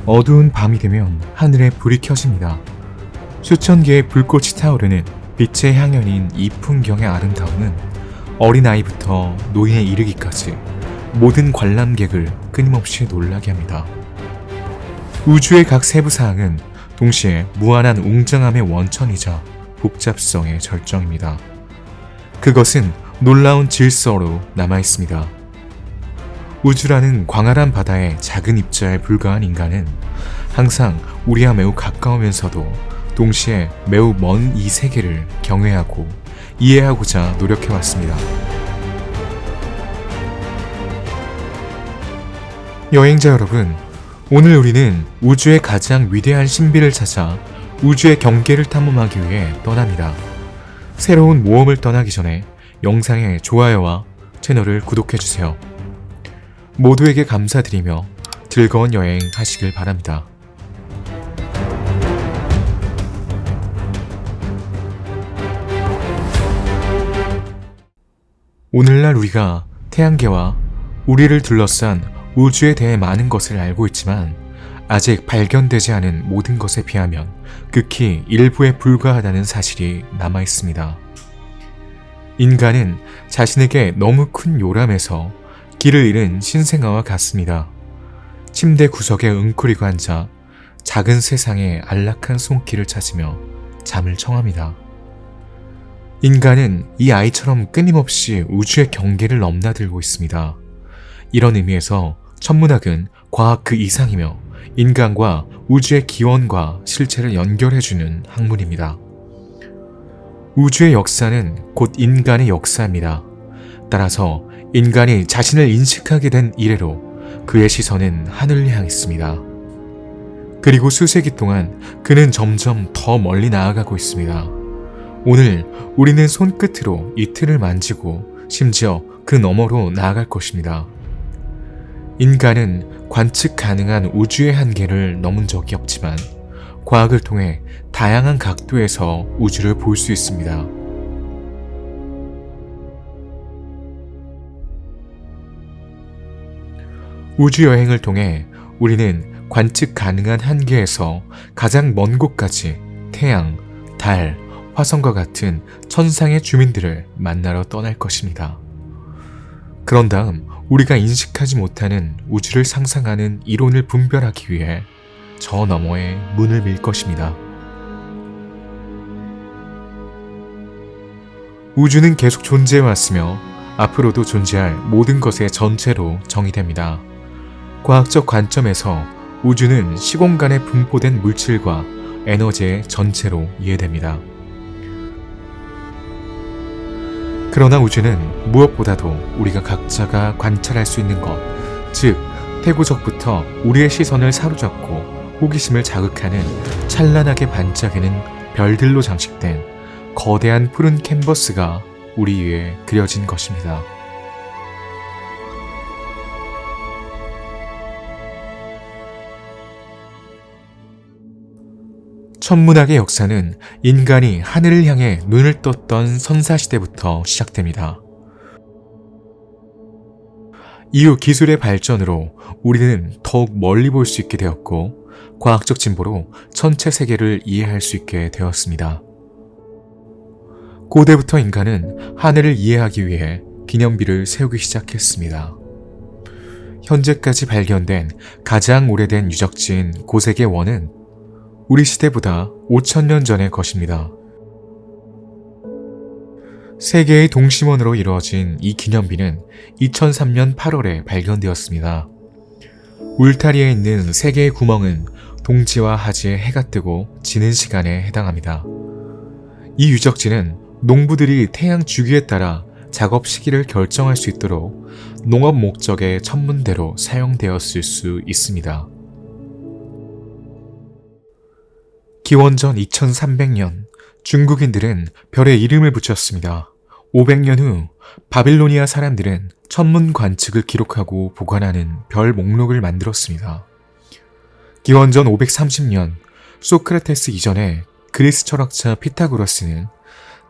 어두운 밤이 되면 하늘에 불이 켜집니다. 수천 개의 불꽃이 타오르는 빛의 향연인 이 풍경의 아름다움은 어린아이부터 노인에 이르기까지 모든 관람객을 끊임없이 놀라게 합니다. 우주의 각 세부사항은 동시에 무한한 웅장함의 원천이자 복잡성의 절정입니다. 그것은 놀라운 질서로 남아있습니다. 우주라는 광활한 바다의 작은 입자에 불과한 인간은 항상 우리와 매우 가까우면서도 동시에 매우 먼 이 세계를 경외하고 이해하고자 노력해왔습니다. 여행자 여러분, 오늘 우리는 우주의 가장 위대한 신비를 찾아 우주의 경계를 탐험하기 위해 떠납니다. 새로운 모험을 떠나기 전에 영상에 좋아요와 채널을 구독해주세요. 모두에게 감사드리며 즐거운 여행 하시길 바랍니다. 오늘날 우리가 태양계와 우리를 둘러싼 우주에 대해 많은 것을 알고 있지만 아직 발견되지 않은 모든 것에 비하면 극히 일부에 불과하다는 사실이 남아 있습니다. 인간은 자신에게 너무 큰 요람에서 길을 잃은 신생아와 같습니다. 침대 구석에 웅크리고 앉아 작은 세상의 안락한 손길을 찾으며 잠을 청합니다. 인간은 이 아이처럼 끊임없이 우주의 경계를 넘나들고 있습니다. 이런 의미에서 천문학은 과학 그 이상이며 인간과 우주의 기원과 실체를 연결해주는 학문입니다. 우주의 역사는 곧 인간의 역사입니다. 따라서 인간이 자신을 인식하게 된 이래로 그의 시선은 하늘을 향했습니다. 그리고 수세기 동안 그는 점점 더 멀리 나아가고 있습니다. 오늘 우리는 손끝으로 이 틀을 만지고 심지어 그 너머로 나아갈 것입니다. 인간은 관측 가능한 우주의 한계를 넘은 적이 없지만 과학을 통해 다양한 각도에서 우주를 볼 수 있습니다. 우주 여행을 통해 우리는 관측 가능한 한계에서 가장 먼 곳까지 태양, 달, 화성과 같은 천상의 주민들을 만나러 떠날 것입니다. 그런 다음 우리가 인식하지 못하는 우주를 상상하는 이론을 분별하기 위해 저 너머에 문을 밀 것입니다. 우주는 계속 존재해왔으며 앞으로도 존재할 모든 것의 전체로 정의됩니다. 과학적 관점에서 우주는 시공간에 분포된 물질과 에너지의 전체로 이해됩니다. 그러나 우주는 무엇보다도 우리가 각자가 관찰할 수 있는 것, 즉 태고적부터 우리의 시선을 사로잡고 호기심을 자극하는 찬란하게 반짝이는 별들로 장식된 거대한 푸른 캔버스가 우리 위에 그려진 것입니다. 천문학의 역사는 인간이 하늘을 향해 눈을 떴던 선사시대부터 시작됩니다. 이후 기술의 발전으로 우리는 더욱 멀리 볼 수 있게 되었고 과학적 진보로 전체 세계를 이해할 수 있게 되었습니다. 고대부터 인간은 하늘을 이해하기 위해 기념비를 세우기 시작했습니다. 현재까지 발견된 가장 오래된 유적지인 고색의 원은 우리 시대보다 5,000년 전의 것입니다. 세 개의 동심원으로 이루어진 이 기념비는 2003년 8월에 발견되었습니다. 울타리에 있는 세 개의 구멍은 동지와 하지에 해가 뜨고 지는 시간에 해당합니다. 이 유적지는 농부들이 태양 주기에 따라 작업 시기를 결정할 수 있도록 농업 목적의 천문대로 사용되었을 수 있습니다. 기원전 2300년 중국인들은 별에 이름을 붙였습니다. 500년 후 바빌로니아 사람들은 천문 관측을 기록하고 보관하는 별 목록을 만들었습니다. 기원전 530년 소크라테스 이전에 그리스 철학자 피타고라스는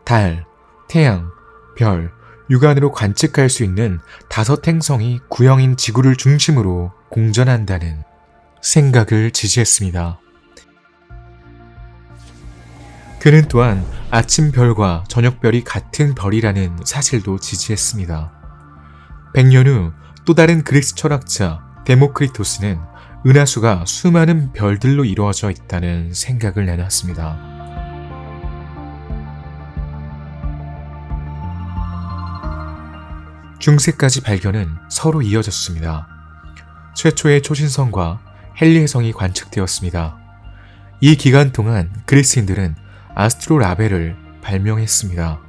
달, 태양, 별, 육안으로 관측할 수 있는 5 행성이 구형인 지구를 중심으로 공전한다는 생각을 지지했습니다. 그는 또한 아침별과 저녁별이 같은 별이라는 사실도 지지했습니다. 100년 후 또 다른 그리스 철학자 데모크리토스는 은하수가 수많은 별들로 이루어져 있다는 생각을 내놨습니다. 중세까지 발견은 서로 이어졌습니다. 최초의 초신성과 헨리 해성이 관측되었습니다. 이 기간 동안 그리스인들은 아스트로라벨을 발명했습니다.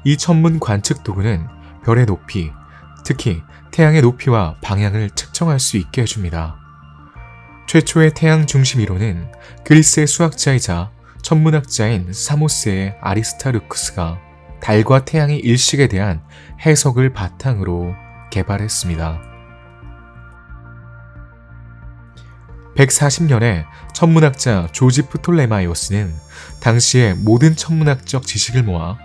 이 천문 관측 도구는 별의 높이, 특히 태양의 높이와 방향을 측정할 수 있게 해줍니다. 최초의 태양 중심 이론은 그리스의 수학자이자 천문학자인 사모스의 아리스타르쿠스가 달과 태양의 일식에 대한 해석을 바탕으로 개발했습니다. 140년에 천문학자 조지 프톨레마이오스는 당시의 모든 천문학적 지식을 모아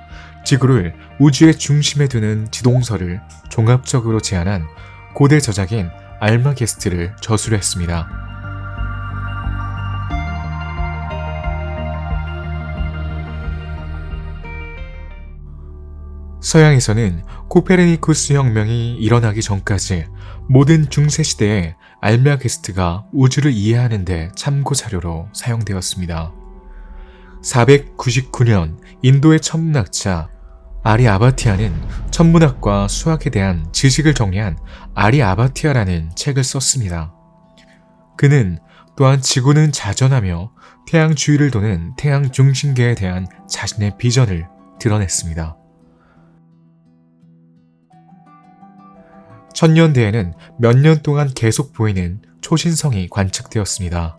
지구를 우주의 중심에 두는 지동설을 종합적으로 제안한 고대 저작인 알마게스트를 저술했습니다. 서양에서는 코페르니쿠스 혁명이 일어나기 전까지 모든 중세시대에 알마게스트가 우주를 이해하는 데 참고 자료로 사용되었습니다. 499년 인도의 천문학자 아리아바티아는 천문학과 수학에 대한 지식을 정리한 아리아바티아라는 책을 썼습니다. 그는 또한 지구는 자전하며 태양 주위를 도는 태양 중심계에 대한 자신의 비전을 드러냈습니다. 천년대에는 몇 년 동안 계속 보이는 초신성이 관측되었습니다.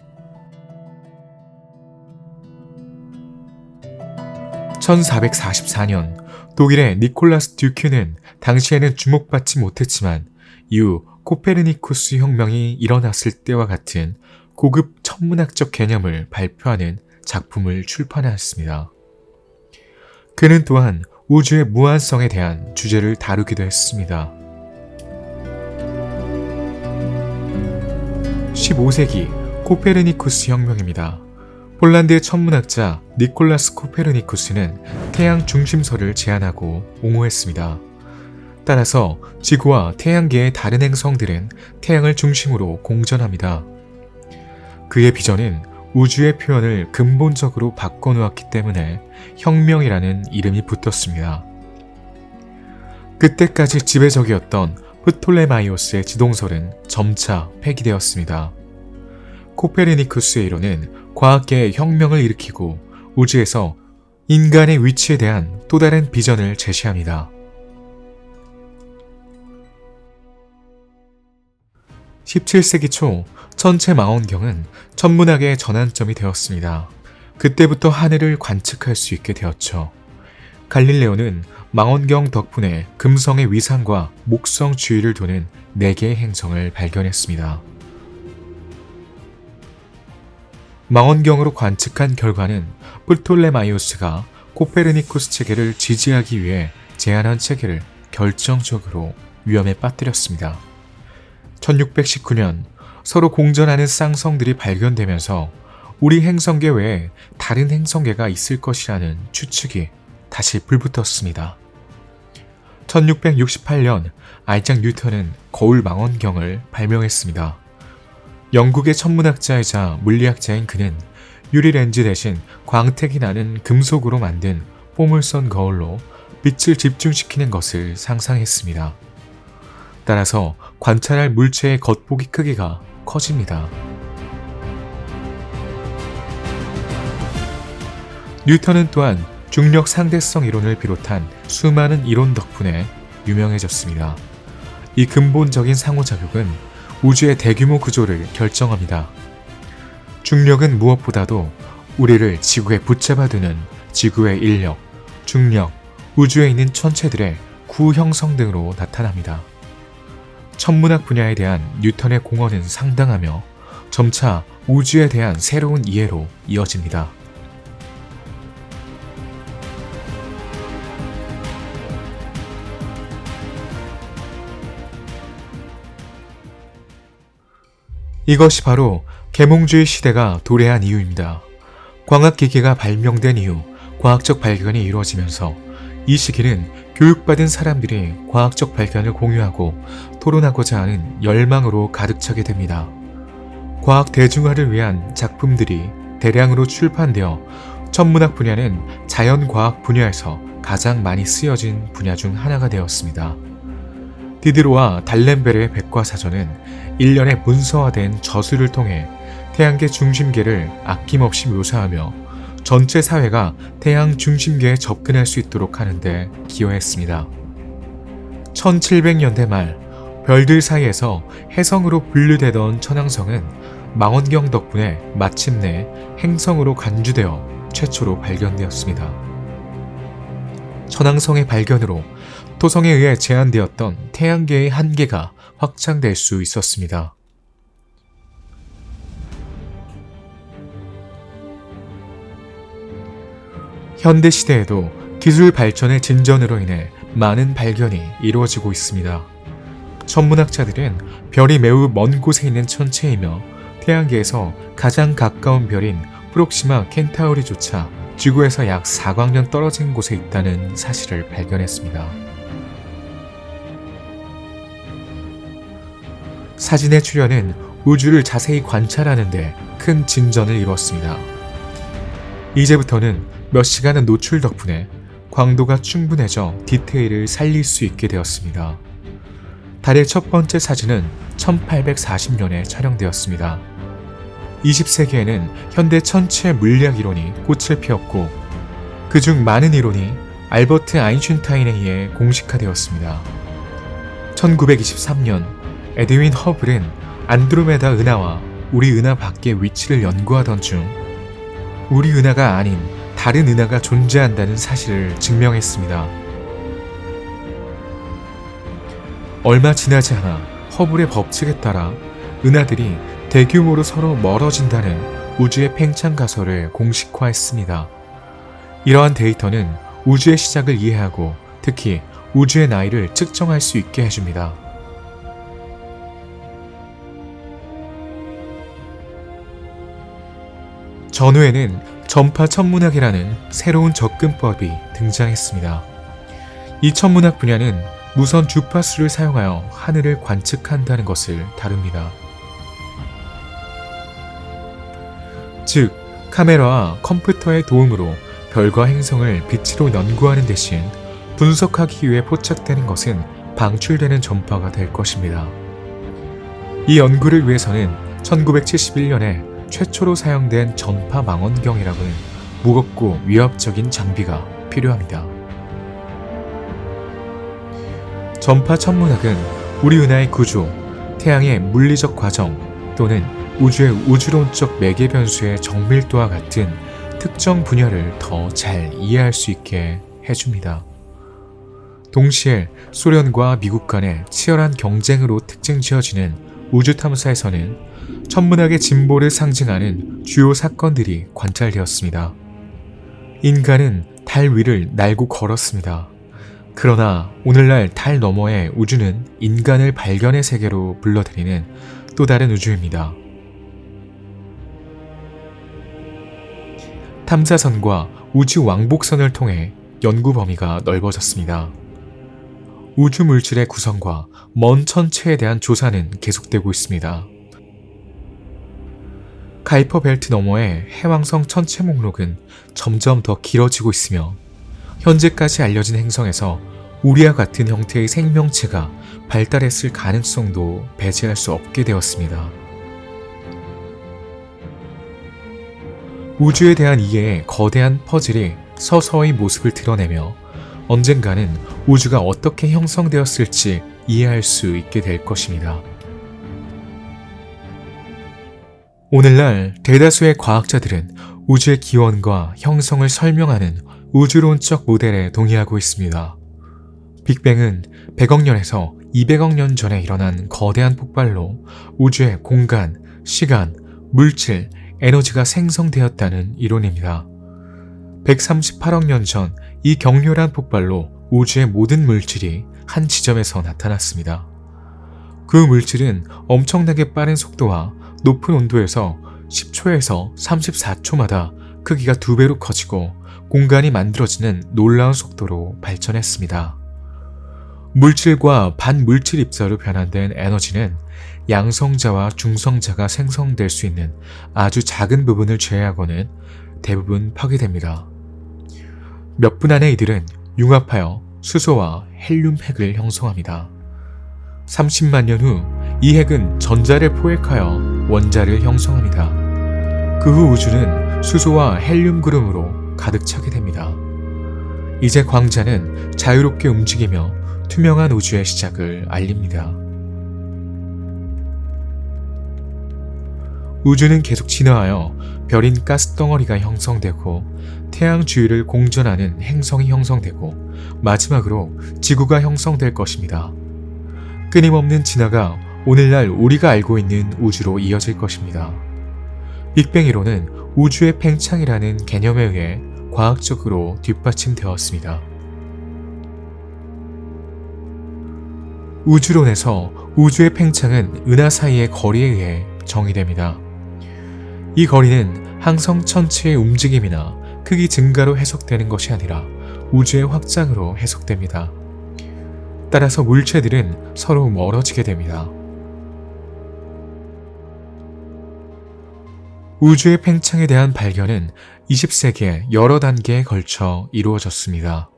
1444년 독일의 니콜라스 듀큐는 당시에는 주목받지 못했지만 이후 코페르니쿠스 혁명이 일어났을 때와 같은 고급 천문학적 개념을 발표하는 작품을 출판하였습니다. 그는 또한 우주의 무한성에 대한 주제를 다루기도 했습니다. 15세기 코페르니쿠스 혁명입니다. 폴란드의 천문학자 니콜라스 코페르니쿠스는 태양 중심설을 제안하고 옹호했습니다. 따라서 지구와 태양계의 다른 행성들은 태양을 중심으로 공전합니다. 그의 비전은 우주의 표현을 근본적으로 바꿔놓았기 때문에 혁명이라는 이름이 붙었습니다. 그때까지 지배적이었던 프톨레마이오스의 지동설은 점차 폐기되었습니다. 코페르니쿠스의 이론은 과학계의 혁명을 일으키고 우주에서 인간의 위치에 대한 또 다른 비전을 제시합니다. 17세기 초 천체망원경은 천문학의 전환점이 되었습니다. 그때부터 하늘을 관측할 수 있게 되었죠. 갈릴레오는 망원경 덕분에 금성의 위상과 목성 주위를 도는 4개의 행성을 발견했습니다. 망원경으로 관측한 결과는 프톨레마이오스가 코페르니쿠스 체계를 지지하기 위해 제안한 체계를 결정적으로 위험에 빠뜨렸습니다. 1619년 서로 공전하는 쌍성들이 발견되면서 우리 행성계 외에 다른 행성계가 있을 것이라는 추측이 다시 불붙었습니다. 1668년 아이작 뉴턴은 거울 망원경을 발명했습니다. 영국의 천문학자이자 물리학자인 그는 유리 렌즈 대신 광택이 나는 금속으로 만든 포물선 거울로 빛을 집중시키는 것을 상상했습니다. 따라서 관찰할 물체의 겉보기 크기가 커집니다. 뉴턴은 또한 중력 상대성 이론을 비롯한 수많은 이론 덕분에 유명해졌습니다. 이 근본적인 상호작용은 우주의 대규모 구조를 결정합니다. 중력은 무엇보다도 우리를 지구에 붙잡아두는 지구의 인력, 중력, 우주에 있는 천체들의 구형성 등으로 나타납니다. 천문학 분야에 대한 뉴턴의 공헌은 상당하며 점차 우주에 대한 새로운 이해로 이어집니다. 이것이 바로 계몽주의 시대가 도래한 이유입니다. 광학기기가 발명된 이후 과학적 발견이 이루어지면서 이 시기는 교육받은 사람들이 과학적 발견을 공유하고 토론하고자 하는 열망으로 가득 차게 됩니다. 과학 대중화를 위한 작품들이 대량으로 출판되어 천문학 분야는 자연과학 분야에서 가장 많이 쓰여진 분야 중 하나가 되었습니다. 디드로와 달렘베르의 백과사전은 일련의 문서화된 저술을 통해 태양계 중심계를 아낌없이 묘사하며 전체 사회가 태양 중심계에 접근할 수 있도록 하는 데 기여했습니다. 1700년대 말 별들 사이에서 혜성으로 분류되던 천왕성은 망원경 덕분에 마침내 행성으로 간주되어 최초로 발견되었습니다. 천왕성의 발견으로 토성에 의해 제한되었던 태양계의 한계가 확장될 수 있었습니다. 현대시대에도 기술 발전의 진전으로 인해 많은 발견이 이루어지고 있습니다. 천문학자들은 별이 매우 먼 곳에 있는 천체이며 태양계에서 가장 가까운 별인 프록시마 켄타우리조차 지구에서 약 4광년 떨어진 곳에 있다는 사실을 발견했습니다. 사진의 출현은 우주를 자세히 관찰하는 데 큰 진전을 이뤘습니다. 이제부터는 몇 시간의 노출 덕분에 광도가 충분해져 디테일을 살릴 수 있게 되었습니다. 달의 첫 번째 사진은 1840년에 촬영되었습니다. 20세기에는 현대 천체 물리학 이론이 꽃을 피웠고 그중 많은 이론이 알버트 아인슈타인에 의해 공식화되었습니다. 1923년 에드윈 허블은 안드로메다 은하와 우리 은하 밖의 위치를 연구하던 중 우리 은하가 아닌 다른 은하가 존재한다는 사실을 증명했습니다. 얼마 지나지 않아 허블의 법칙에 따라 은하들이 대규모로 서로 멀어진다는 우주의 팽창 가설을 공식화했습니다. 이러한 데이터는 우주의 시작을 이해하고 특히 우주의 나이를 측정할 수 있게 해줍니다. 전후에는 전파 천문학이라는 새로운 접근법이 등장했습니다. 이 천문학 분야는 무선 주파수를 사용하여 하늘을 관측한다는 것을 다룹니다. 즉, 카메라와 컴퓨터의 도움으로 별과 행성을 빛으로 연구하는 대신 분석하기 위해 포착되는 것은 방출되는 전파가 될 것입니다. 이 연구를 위해서는 1971년에 최초로 사용된 전파 망원경이라는 무겁고 위협적인 장비가 필요합니다. 전파 천문학은 우리 은하의 구조, 태양의 물리적 과정 또는 우주의 우주론적 매개 변수의 정밀도와 같은 특정 분야를 더 잘 이해할 수 있게 해줍니다. 동시에 소련과 미국 간의 치열한 경쟁으로 특징 지어지는 우주 탐사에서는 천문학의 진보를 상징하는 주요 사건들이 관찰되었습니다. 인간은 달 위를 날고 걸었습니다. 그러나 오늘날 달 너머의 우주는 인간을 발견의 세계로 불러들이는 또 다른 우주입니다. 탐사선과 우주 왕복선을 통해 연구 범위가 넓어졌습니다. 우주 물질의 구성과 먼 천체에 대한 조사는 계속되고 있습니다. 가이퍼 벨트 너머의 해왕성 천체 목록은 점점 더 길어지고 있으며 현재까지 알려진 행성에서 우리와 같은 형태의 생명체가 발달했을 가능성도 배제할 수 없게 되었습니다. 우주에 대한 이해의 거대한 퍼즐이 서서히 모습을 드러내며 언젠가는 우주가 어떻게 형성되었을지 이해할 수 있게 될 것입니다. 오늘날 대다수의 과학자들은 우주의 기원과 형성을 설명하는 우주론적 모델에 동의하고 있습니다. 빅뱅은 100억 년에서 200억 년 전에 일어난 거대한 폭발로 우주의 공간, 시간, 물질, 에너지가 생성되었다는 이론입니다. 138억 년 전 이 격렬한 폭발로 우주의 모든 물질이 한 지점에서 나타났습니다. 그 물질은 엄청나게 빠른 속도와 높은 온도에서 10초에서 34초마다 크기가 2배로 커지고 공간이 만들어지는 놀라운 속도로 발전했습니다. 물질과 반물질 입자로 변환된 에너지는 양성자와 중성자가 생성될 수 있는 아주 작은 부분을 제외하고는 대부분 파괴됩니다. 몇 분 안에 이들은 융합하여 수소와 헬륨 핵을 형성합니다. 30만 년 후 이 핵은 전자를 포획하여 원자를 형성합니다. 그 후 우주는 수소와 헬륨 구름으로 가득 차게 됩니다. 이제 광자는 자유롭게 움직이며 투명한 우주의 시작을 알립니다. 우주는 계속 진화하여 별인 가스덩어리가 형성되고 태양 주위를 공전하는 행성이 형성되고 마지막으로 지구가 형성될 것입니다. 끊임없는 진화가 오늘날 우리가 알고 있는 우주로 이어질 것입니다. 빅뱅 이론은 우주의 팽창이라는 개념에 의해 과학적으로 뒷받침되었습니다. 우주론에서 우주의 팽창은 은하 사이의 거리에 의해 정의됩니다. 이 거리는 항성 전체의 움직임이나 크기 증가로 해석되는 것이 아니라 우주의 확장으로 해석됩니다. 따라서 물체들은 서로 멀어지게 됩니다. 우주의 팽창에 대한 발견은 20세기에 여러 단계에 걸쳐 이루어졌습니다.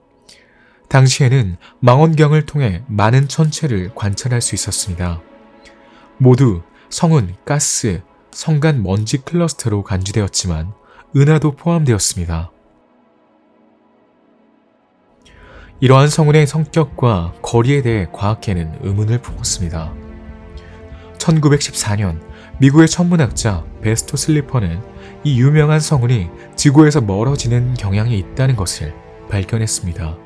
당시에는 망원경을 통해 많은 천체를 관찰할 수 있었습니다. 모두 성운, 가스, 성간 먼지 클러스터로 간주되었지만 은하도 포함되었습니다. 이러한 성운의 성격과 거리에 대해 과학계는 의문을 품었습니다. 1914년 미국의 천문학자 베스토 슬리퍼는 이 유명한 성운이 지구에서 멀어지는 경향이 있다는 것을 발견했습니다.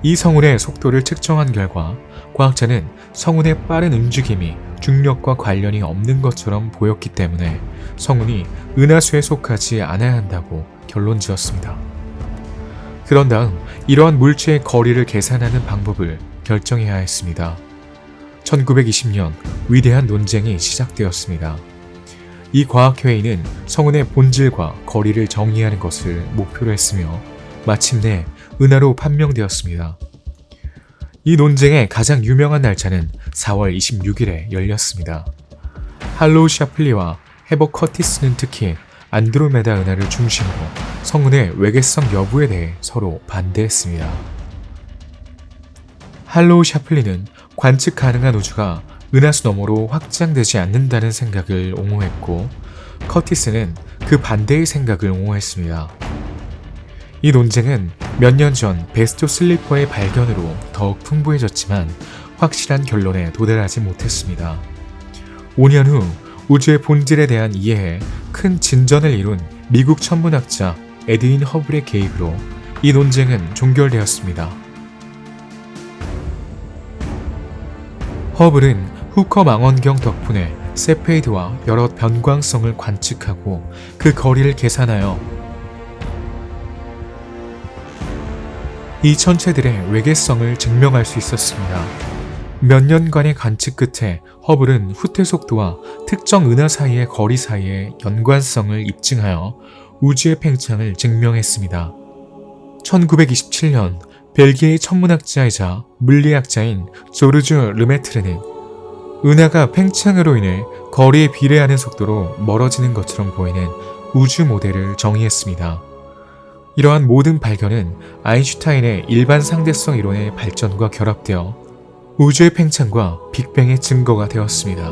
이 성운의 속도를 측정한 결과 과학자는 성운의 빠른 움직임이 중력과 관련이 없는 것처럼 보였기 때문에 성운이 은하수에 속하지 않아야 한다고 결론지었습니다. 그런 다음 이러한 물체의 거리를 계산하는 방법을 결정해야 했습니다. 1920년 위대한 논쟁이 시작되었습니다. 이 과학회의는 성운의 본질과 거리를 정의하는 것을 목표로 했으며 마침내 은하로 판명되었습니다. 이 논쟁의 가장 유명한 날짜는 4월 26일에 열렸습니다. 할로우 샤플리와 헤버 커티스는 특히 안드로메다 은하를 중심으로 성운의 외계성 여부에 대해 서로 반대했습니다. 할로우 샤플리는 관측 가능한 우주가 은하수 너머로 확장되지 않는다는 생각을 옹호했고 커티스는 그 반대의 생각을 옹호했습니다. 이 논쟁은 몇 년 전 베스토 슬리퍼의 발견으로 더욱 풍부해졌지만 확실한 결론에 도달하지 못했습니다. 5년 후 우주의 본질에 대한 이해에 큰 진전을 이룬 미국 천문학자 에드윈 허블의 개입으로 이 논쟁은 종결되었습니다. 허블은 후커 망원경 덕분에 세페이드와 여러 변광성을 관측하고 그 거리를 계산하여 이 천체들의 외계성을 증명할 수 있었습니다. 몇 년간의 관측 끝에 허블은 후퇴 속도와 특정 은하 사이의 거리 사이의 연관성을 입증하여 우주의 팽창을 증명했습니다. 1927년 벨기에의 천문학자이자 물리학자인 조르주 르메트르는 은하가 팽창으로 인해 거리에 비례하는 속도로 멀어지는 것처럼 보이는 우주 모델을 정의했습니다. 이러한 모든 발견은 아인슈타인의 일반 상대성 이론의 발전과 결합되어 우주의 팽창과 빅뱅의 증거가 되었습니다.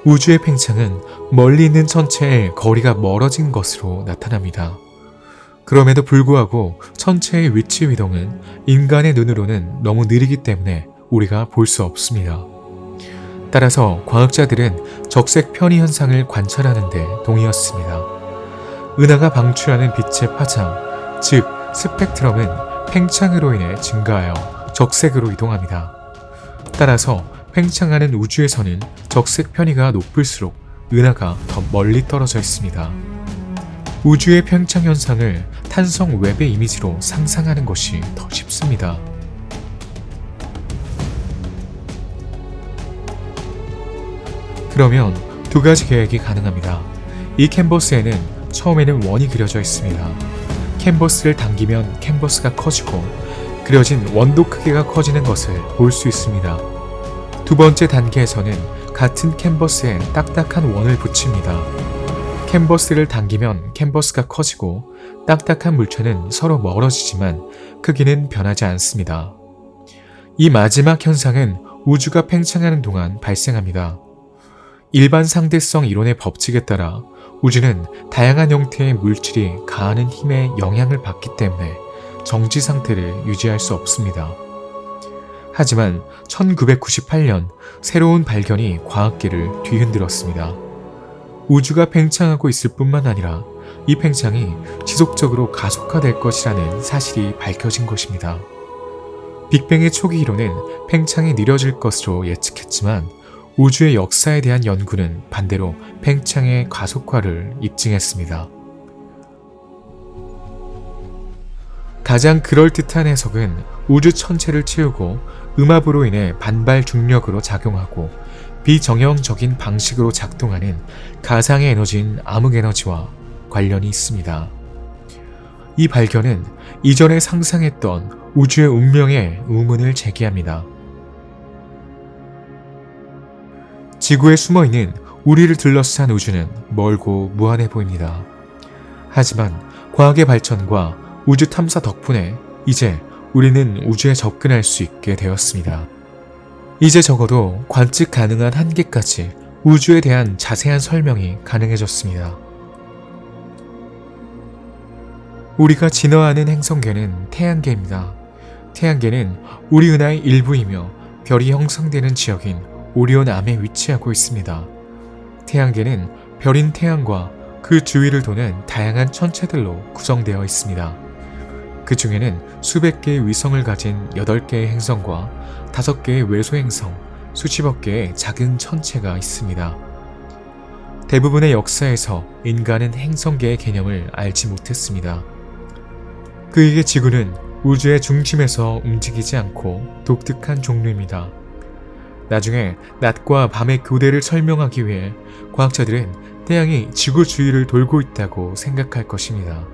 우주의 팽창은 멀리 있는 천체의 거리가 멀어진 것으로 나타납니다. 그럼에도 불구하고 천체의 위치 이동은 인간의 눈으로는 너무 느리기 때문에 우리가 볼 수 없습니다. 따라서 과학자들은 적색 편의 현상을 관찰하는 데 동의했습니다. 은하가 방출하는 빛의 파장, 즉 스펙트럼은 팽창으로 인해 증가하여 적색으로 이동합니다. 따라서 팽창하는 우주에서는 적색 편의가 높을수록 은하가 더 멀리 떨어져 있습니다. 우주의 팽창 현상을 탄성 웹의 이미지로 상상하는 것이 더 쉽습니다. 그러면 두 가지 계획이 가능합니다. 이 캔버스에는 처음에는 원이 그려져 있습니다. 캔버스를 당기면 캔버스가 커지고 그려진 원도 크기가 커지는 것을 볼 수 있습니다. 두 번째 단계에서는 같은 캔버스에 딱딱한 원을 붙입니다. 캔버스를 당기면 캔버스가 커지고 딱딱한 물체는 서로 멀어지지만 크기는 변하지 않습니다. 이 마지막 현상은 우주가 팽창하는 동안 발생합니다. 일반 상대성 이론의 법칙에 따라 우주는 다양한 형태의 물질이 가하는 힘에 영향을 받기 때문에 정지 상태를 유지할 수 없습니다. 하지만 1998년 새로운 발견이 과학계를 뒤흔들었습니다. 우주가 팽창하고 있을 뿐만 아니라 이 팽창이 지속적으로 가속화될 것이라는 사실이 밝혀진 것입니다. 빅뱅의 초기 이론은 팽창이 느려질 것으로 예측했지만 우주의 역사에 대한 연구는 반대로 팽창의 가속화를 입증했습니다. 가장 그럴듯한 해석은 우주 전체를 채우고 음압으로 인해 반발 중력으로 작용하고 비정형적인 방식으로 작동하는 가상의 에너지인 암흑에너지와 관련이 있습니다. 이 발견은 이전에 상상했던 우주의 운명의 의문을 제기합니다. 지구에 숨어있는 우리를 둘러싼 우주는 멀고 무한해 보입니다. 하지만 과학의 발전과 우주 탐사 덕분에 이제 우리는 우주에 접근할 수 있게 되었습니다. 이제 적어도 관측 가능한 한계까지 우주에 대한 자세한 설명이 가능해졌습니다. 우리가 진화하는 행성계는 태양계입니다. 태양계는 우리 은하의 일부이며 별이 형성되는 지역인 오리온 암에 위치하고 있습니다. 태양계는 별인 태양과 그 주위를 도는 다양한 천체들로 구성되어 있습니다. 그 중에는 수백 개의 위성을 가진 8개의 행성과 5개의 외소행성, 수십억 개의 작은 천체가 있습니다. 대부분의 역사에서 인간은 행성계의 개념을 알지 못했습니다. 그에게 지구는 우주의 중심에서 움직이지 않고 독특한 종류입니다. 나중에 낮과 밤의 교대를 설명하기 위해 과학자들은 태양이 지구 주위를 돌고 있다고 생각할 것입니다.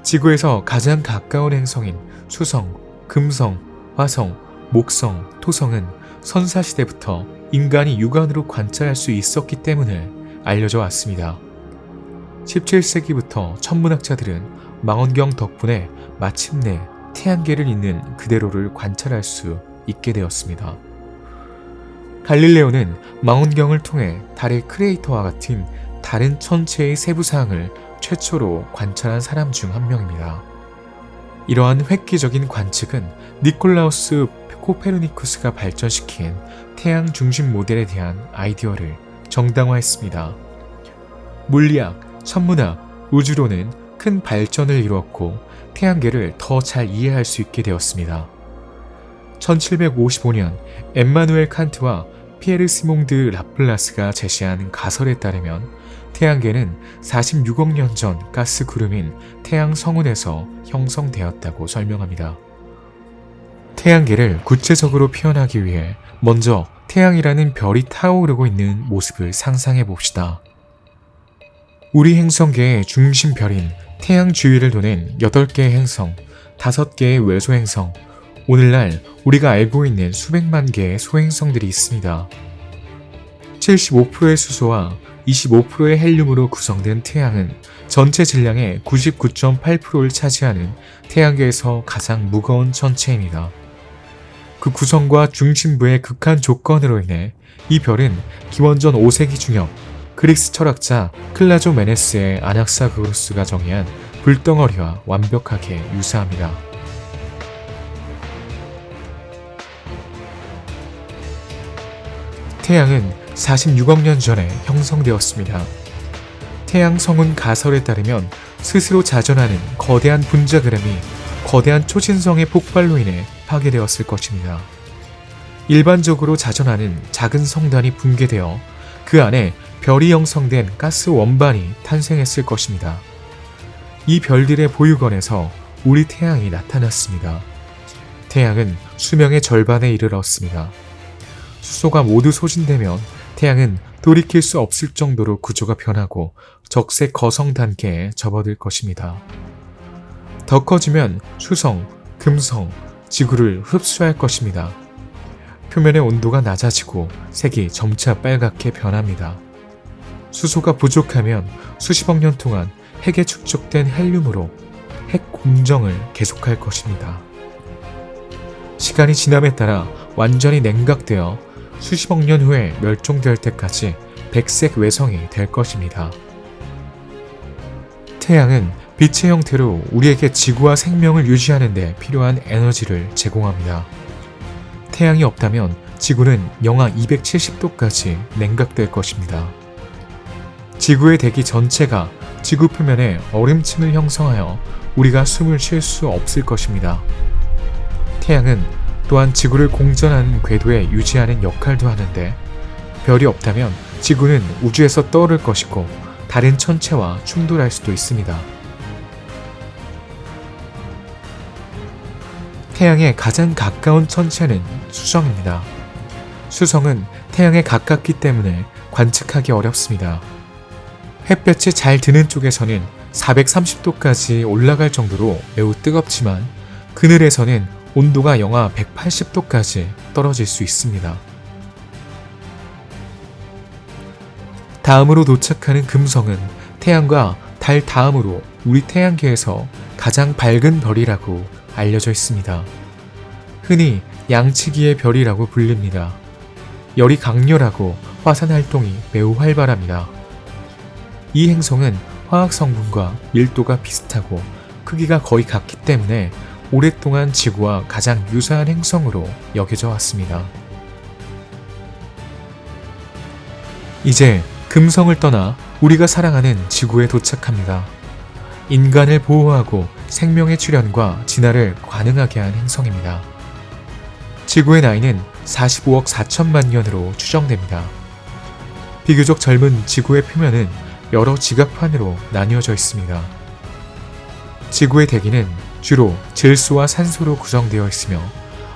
지구에서 가장 가까운 행성인 수성, 금성, 화성, 목성, 토성은 선사시대부터 인간이 육안으로 관찰할 수 있었기 때문에 알려져 왔습니다. 17세기부터 천문학자들은 망원경 덕분에 마침내 태양계를 있는 그대로를 관찰할 수 있게 되었습니다. 갈릴레오는 망원경을 통해 달의 크레이터와 같은 다른 천체의 세부 사항을 최초로 관찰한 사람 중 한 명입니다. 이러한 획기적인 관측은 니콜라우스 코페르니쿠스가 발전시킨 태양 중심 모델에 대한 아이디어를 정당화했습니다. 물리학, 천문학, 우주론은 큰 발전을 이루었고 태양계를 더 잘 이해할 수 있게 되었습니다. 1755년 엠마누엘 칸트와 피에르 시몽 드 라플라스가 제시한 가설에 따르면 태양계는 46억 년 전 가스 구름인 태양 성운에서 형성되었다고 설명합니다. 태양계를 구체적으로 표현하기 위해 먼저 태양이라는 별이 타오르고 있는 모습을 상상해 봅시다. 우리 행성계의 중심 별인 태양 주위를 도는 8개의 행성, 5개의 외소행성, 오늘날 우리가 알고 있는 수백만 개의 소행성들이 있습니다. 75%의 수소와 25%의 헬륨으로 구성된 태양은 전체 질량의 99.8%를 차지하는 태양계에서 가장 무거운 천체입니다. 그 구성과 중심부의 극한 조건으로 인해 이 별은 기원전 5세기 중엽 그리스 철학자 클라조 메네스의 아낙사고루스가 정의한 불덩어리와 완벽하게 유사합니다. 태양은 46억 년 전에 형성되었습니다. 태양 성운 가설에 따르면 스스로 자전하는 거대한 분자그램이 거대한 초신성의 폭발로 인해 파괴되었을 것입니다. 일반적으로 자전하는 작은 성단이 붕괴되어 그 안에 별이 형성된 가스 원반이 탄생했을 것입니다. 이 별들의 보유권에서 우리 태양이 나타났습니다. 태양은 수명의 절반에 이르렀습니다. 수소가 모두 소진되면 태양은 돌이킬 수 없을 정도로 구조가 변하고 적색 거성 단계에 접어들 것입니다. 더 커지면 수성, 금성, 지구를 흡수할 것입니다. 표면의 온도가 낮아지고 색이 점차 빨갛게 변합니다. 수소가 부족하면 수십억 년 동안 핵에 축적된 헬륨으로 핵 공정을 계속할 것입니다. 시간이 지남에 따라 완전히 냉각되어 수십억 년 후에 멸종될 때까지 백색 외성이 될 것입니다. 태양은 빛의 형태로 우리에게 지구와 생명을 유지하는 데 필요한 에너지를 제공합니다. 태양이 없다면 지구는 영하 270도까지 냉각될 것입니다. 지구의 대기 전체가 지구 표면에 얼음층을 형성하여 우리가 숨을 쉴 수 없을 것입니다. 태양은 또한 지구를 공전하는 궤도에 유지하는 역할도 하는데 별이 없다면 지구는 우주에서 떠오를 것이고 다른 천체와 충돌할 수도 있습니다. 태양에 가장 가까운 천체는 수성입니다. 수성은 태양에 가깝기 때문에 관측하기 어렵습니다. 햇볕이 잘 드는 쪽에서는 430도까지 올라갈 정도로 매우 뜨겁지만 그늘에서는 온도가 영하 180도까지 떨어질 수 있습니다. 다음으로 도착하는 금성은 태양과 달 다음으로 우리 태양계에서 가장 밝은 별이라고 알려져 있습니다. 흔히 양치기의 별이라고 불립니다. 열이 강렬하고 화산 활동이 매우 활발합니다. 이 행성은 화학 성분과 밀도가 비슷하고 크기가 거의 같기 때문에 오랫동안 지구와 가장 유사한 행성으로 여겨져 왔습니다. 이제 금성을 떠나 우리가 사랑하는 지구에 도착합니다. 인간을 보호하고 생명의 출현과 진화를 가능하게 한 행성입니다. 지구의 나이는 45억 4천만 년으로 추정됩니다. 비교적 젊은 지구의 표면은 여러 지각판으로 나뉘어져 있습니다. 지구의 대기는 주로 질소와 산소로 구성되어 있으며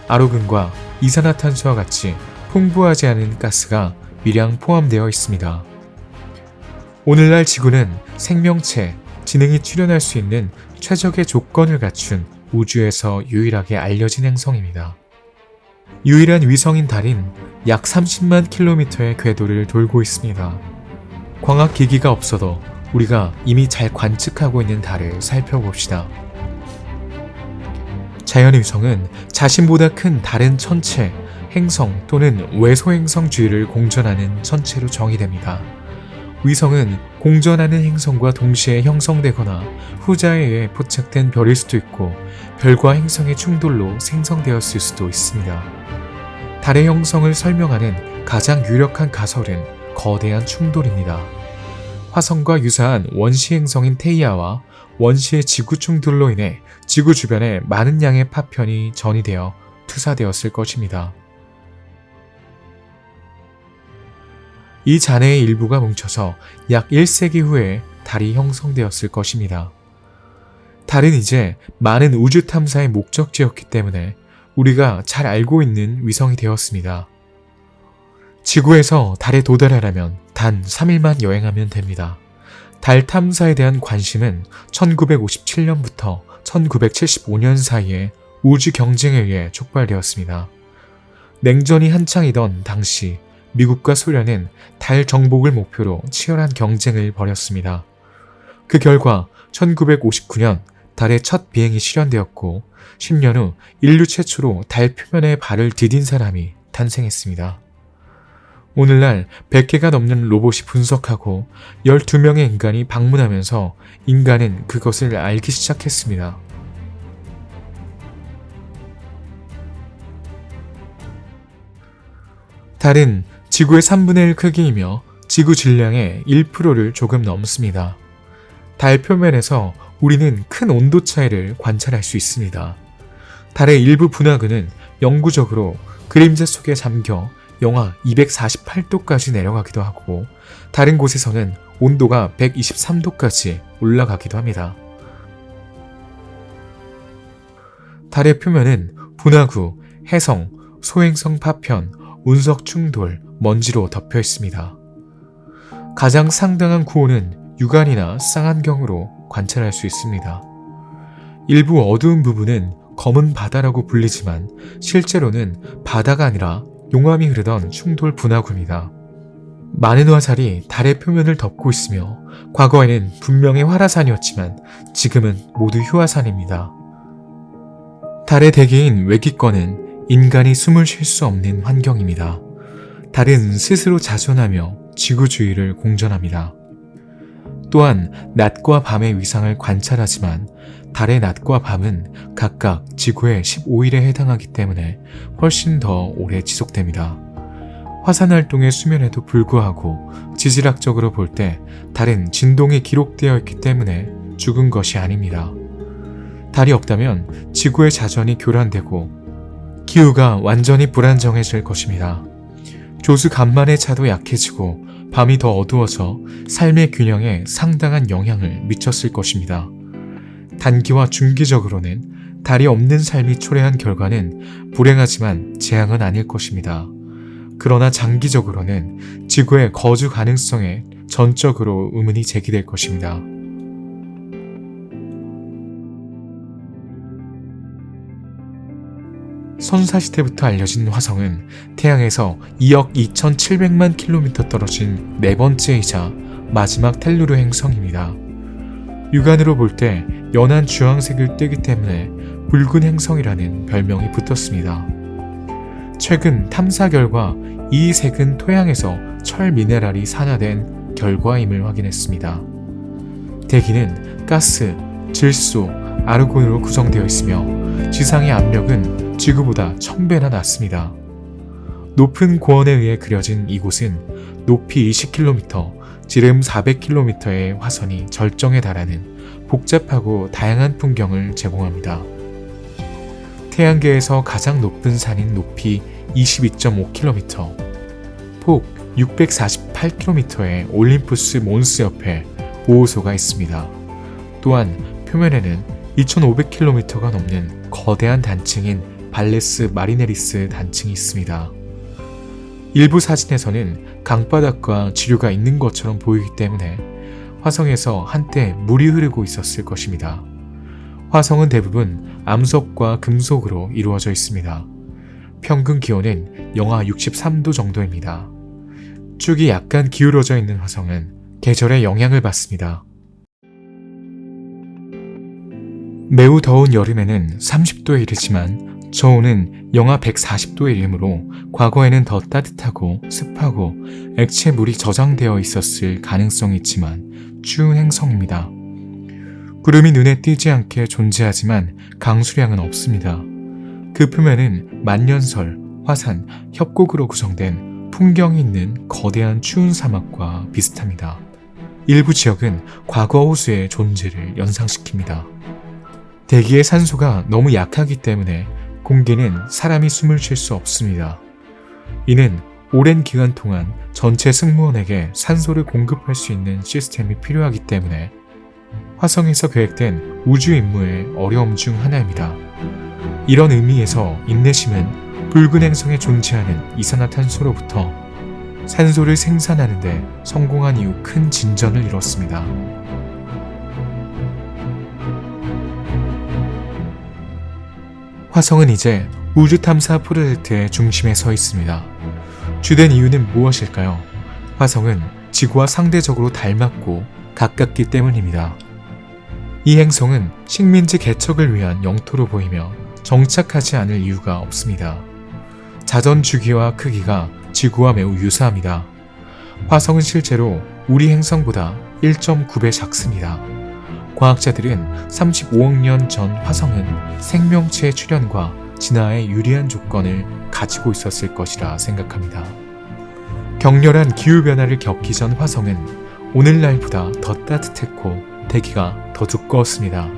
아로근과 이산화탄소와 같이 풍부하지 않은 가스가 미량 포함되어 있습니다. 오늘날 지구는 생명체, 지능이 출현할 수 있는 최적의 조건을 갖춘 우주에서 유일하게 알려진 행성입니다. 유일한 위성인 달인 약 30만 킬로미터의 궤도를 돌고 있습니다. 광학기기가 없어도 우리가 이미 잘 관측하고 있는 달을 살펴봅시다. 자연위성은 자신보다 큰 다른 천체, 행성 또는 외소행성 주위를 공전하는 천체로 정의됩니다. 위성은 공전하는 행성과 동시에 형성되거나 후자에 의해 포착된 별일 수도 있고 별과 행성의 충돌로 생성되었을 수도 있습니다. 달의 형성을 설명하는 가장 유력한 가설은 거대한 충돌입니다. 화성과 유사한 원시 행성인 테이아와 원시의 지구 충돌로 인해 지구 주변에 많은 양의 파편이 전이되어 투사되었을 것입니다. 이 잔해의 일부가 뭉쳐서 약 1세기 후에 달이 형성되었을 것입니다. 달은 이제 많은 우주 탐사의 목적지였기 때문에 우리가 잘 알고 있는 위성이 되었습니다. 지구에서 달에 도달하려면 단 3일만 여행하면 됩니다. 달 탐사에 대한 관심은 1957년부터 1975년 사이에 우주 경쟁에 의해 촉발되었습니다. 냉전이 한창이던 당시 미국과 소련은 달 정복을 목표로 치열한 경쟁을 벌였습니다. 그 결과 1959년 달의 첫 비행이 실현되었고 10년 후 인류 최초로 달 표면에 발을 디딘 사람이 탄생했습니다. 오늘날 100개가 넘는 로봇이 분석하고 12명의 인간이 방문하면서 인간은 그것을 알기 시작했습니다. 달은 지구의 3분의 1 크기이며 지구 질량의 1%를 조금 넘습니다. 달 표면에서 우리는 큰 온도 차이를 관찰할 수 있습니다. 달의 일부 분화구는 영구적으로 그림자 속에 잠겨 영하 248도까지 내려가기도 하고 다른 곳에서는 온도가 123도까지 올라가기도 합니다. 달의 표면은 분화구, 해성, 소행성 파편, 운석 충돌, 먼지로 덮여 있습니다. 가장 상당한 구호는 육안이나 쌍안경으로 관찰할 수 있습니다. 일부 어두운 부분은 검은 바다라고 불리지만 실제로는 바다가 아니라 용암이 흐르던 충돌 분화구입니다. 많은 화살이 달의 표면을 덮고 있으며 과거에는 분명히 활화산이었지만 지금은 모두 휴화산입니다. 달의 대기인 외기권은 인간이 숨을 쉴 수 없는 환경입니다. 달은 스스로 자전하며 지구 주위를 공전합니다. 또한 낮과 밤의 위상을 관찰하지만 달의 낮과 밤은 각각 지구의 15일에 해당하기 때문에 훨씬 더 오래 지속됩니다. 화산 활동의 수면에도 불구하고 지질학적으로 볼 때 달은 진동이 기록되어 있기 때문에 죽은 것이 아닙니다. 달이 없다면 지구의 자전이 교란되고 기후가 완전히 불안정해질 것입니다. 조수 간만의 차도 약해지고 밤이 더 어두워서 삶의 균형에 상당한 영향을 미쳤을 것입니다. 단기와 중기적으로는 달이 없는 삶이 초래한 결과는 불행하지만 재앙은 아닐 것입니다. 그러나 장기적으로는 지구의 거주 가능성에 전적으로 의문이 제기될 것입니다. 선사시대부터 알려진 화성은 태양에서 2억 2,700만 킬로미터 떨어진 네 번째이자 마지막 텔루르 행성입니다. 육안으로 볼 때 연한 주황색을 띠기 때문에 붉은 행성이라는 별명이 붙었습니다. 최근 탐사 결과 이 색은 토양에서 철 미네랄이 산화된 결과임을 확인했습니다. 대기는 가스, 질소, 아르곤으로 구성되어 있으며 지상의 압력은 지구보다 1000배나 낮습니다. 높은 고원에 의해 그려진 이곳은 높이 20km, 지름 400km의 화선이 절정에 달하는 복잡하고 다양한 풍경을 제공합니다. 태양계에서 가장 높은 산인 높이 22.5km, 폭 648km의 올림푸스 몬스 옆에 보호소가 있습니다. 또한 표면에는 2500km가 넘는 거대한 단층인 발레스 마리네리스 단층이 있습니다. 일부 사진에서는 강바닥과 지류가 있는 것처럼 보이기 때문에 화성에서 한때 물이 흐르고 있었을 것입니다. 화성은 대부분 암석과 금속으로 이루어져 있습니다. 평균 기온은 영하 63도 정도입니다. 쭉이 약간 기울어져 있는 화성은 계절의 영향을 받습니다. 매우 더운 여름에는 30도에 이르지만 저온은 영하 140도에 이르므로 과거에는 더 따뜻하고 습하고 액체 물이 저장되어 있었을 가능성이 있지만 추운 행성입니다. 구름이 눈에 띄지 않게 존재하지만 강수량은 없습니다. 그 표면은 만년설, 화산, 협곡으로 구성된 풍경이 있는 거대한 추운 사막과 비슷합니다. 일부 지역은 과거 호수의 존재를 연상시킵니다. 대기의 산소가 너무 약하기 때문에 공기는 사람이 숨을 쉴 수 없습니다. 이는 오랜 기간 동안 전체 승무원에게 산소를 공급할 수 있는 시스템이 필요하기 때문에 화성에서 계획된 우주 임무의 어려움 중 하나입니다. 이런 의미에서 인내심은 붉은 행성에 존재하는 이산화탄소로부터 산소를 생산하는 데 성공한 이후 큰 진전을 이뤘습니다. 화성은 이제 우주 탐사 프로젝트의 중심에 서 있습니다. 주된 이유는 무엇일까요? 화성은 지구와 상대적으로 닮았고 가깝기 때문입니다. 이 행성은 식민지 개척을 위한 영토로 보이며 정착하지 않을 이유가 없습니다. 자전 주기와 크기가 지구와 매우 유사합니다. 화성은 실제로 우리 행성보다 1.9배 작습니다. 과학자들은 35억 년 전 화성은 생명체의 출현과 진화에 유리한 조건을 가지고 있었을 것이라 생각합니다. 격렬한 기후변화를 겪기 전 화성은 오늘날보다 더 따뜻했고 대기가 더 두꺼웠습니다.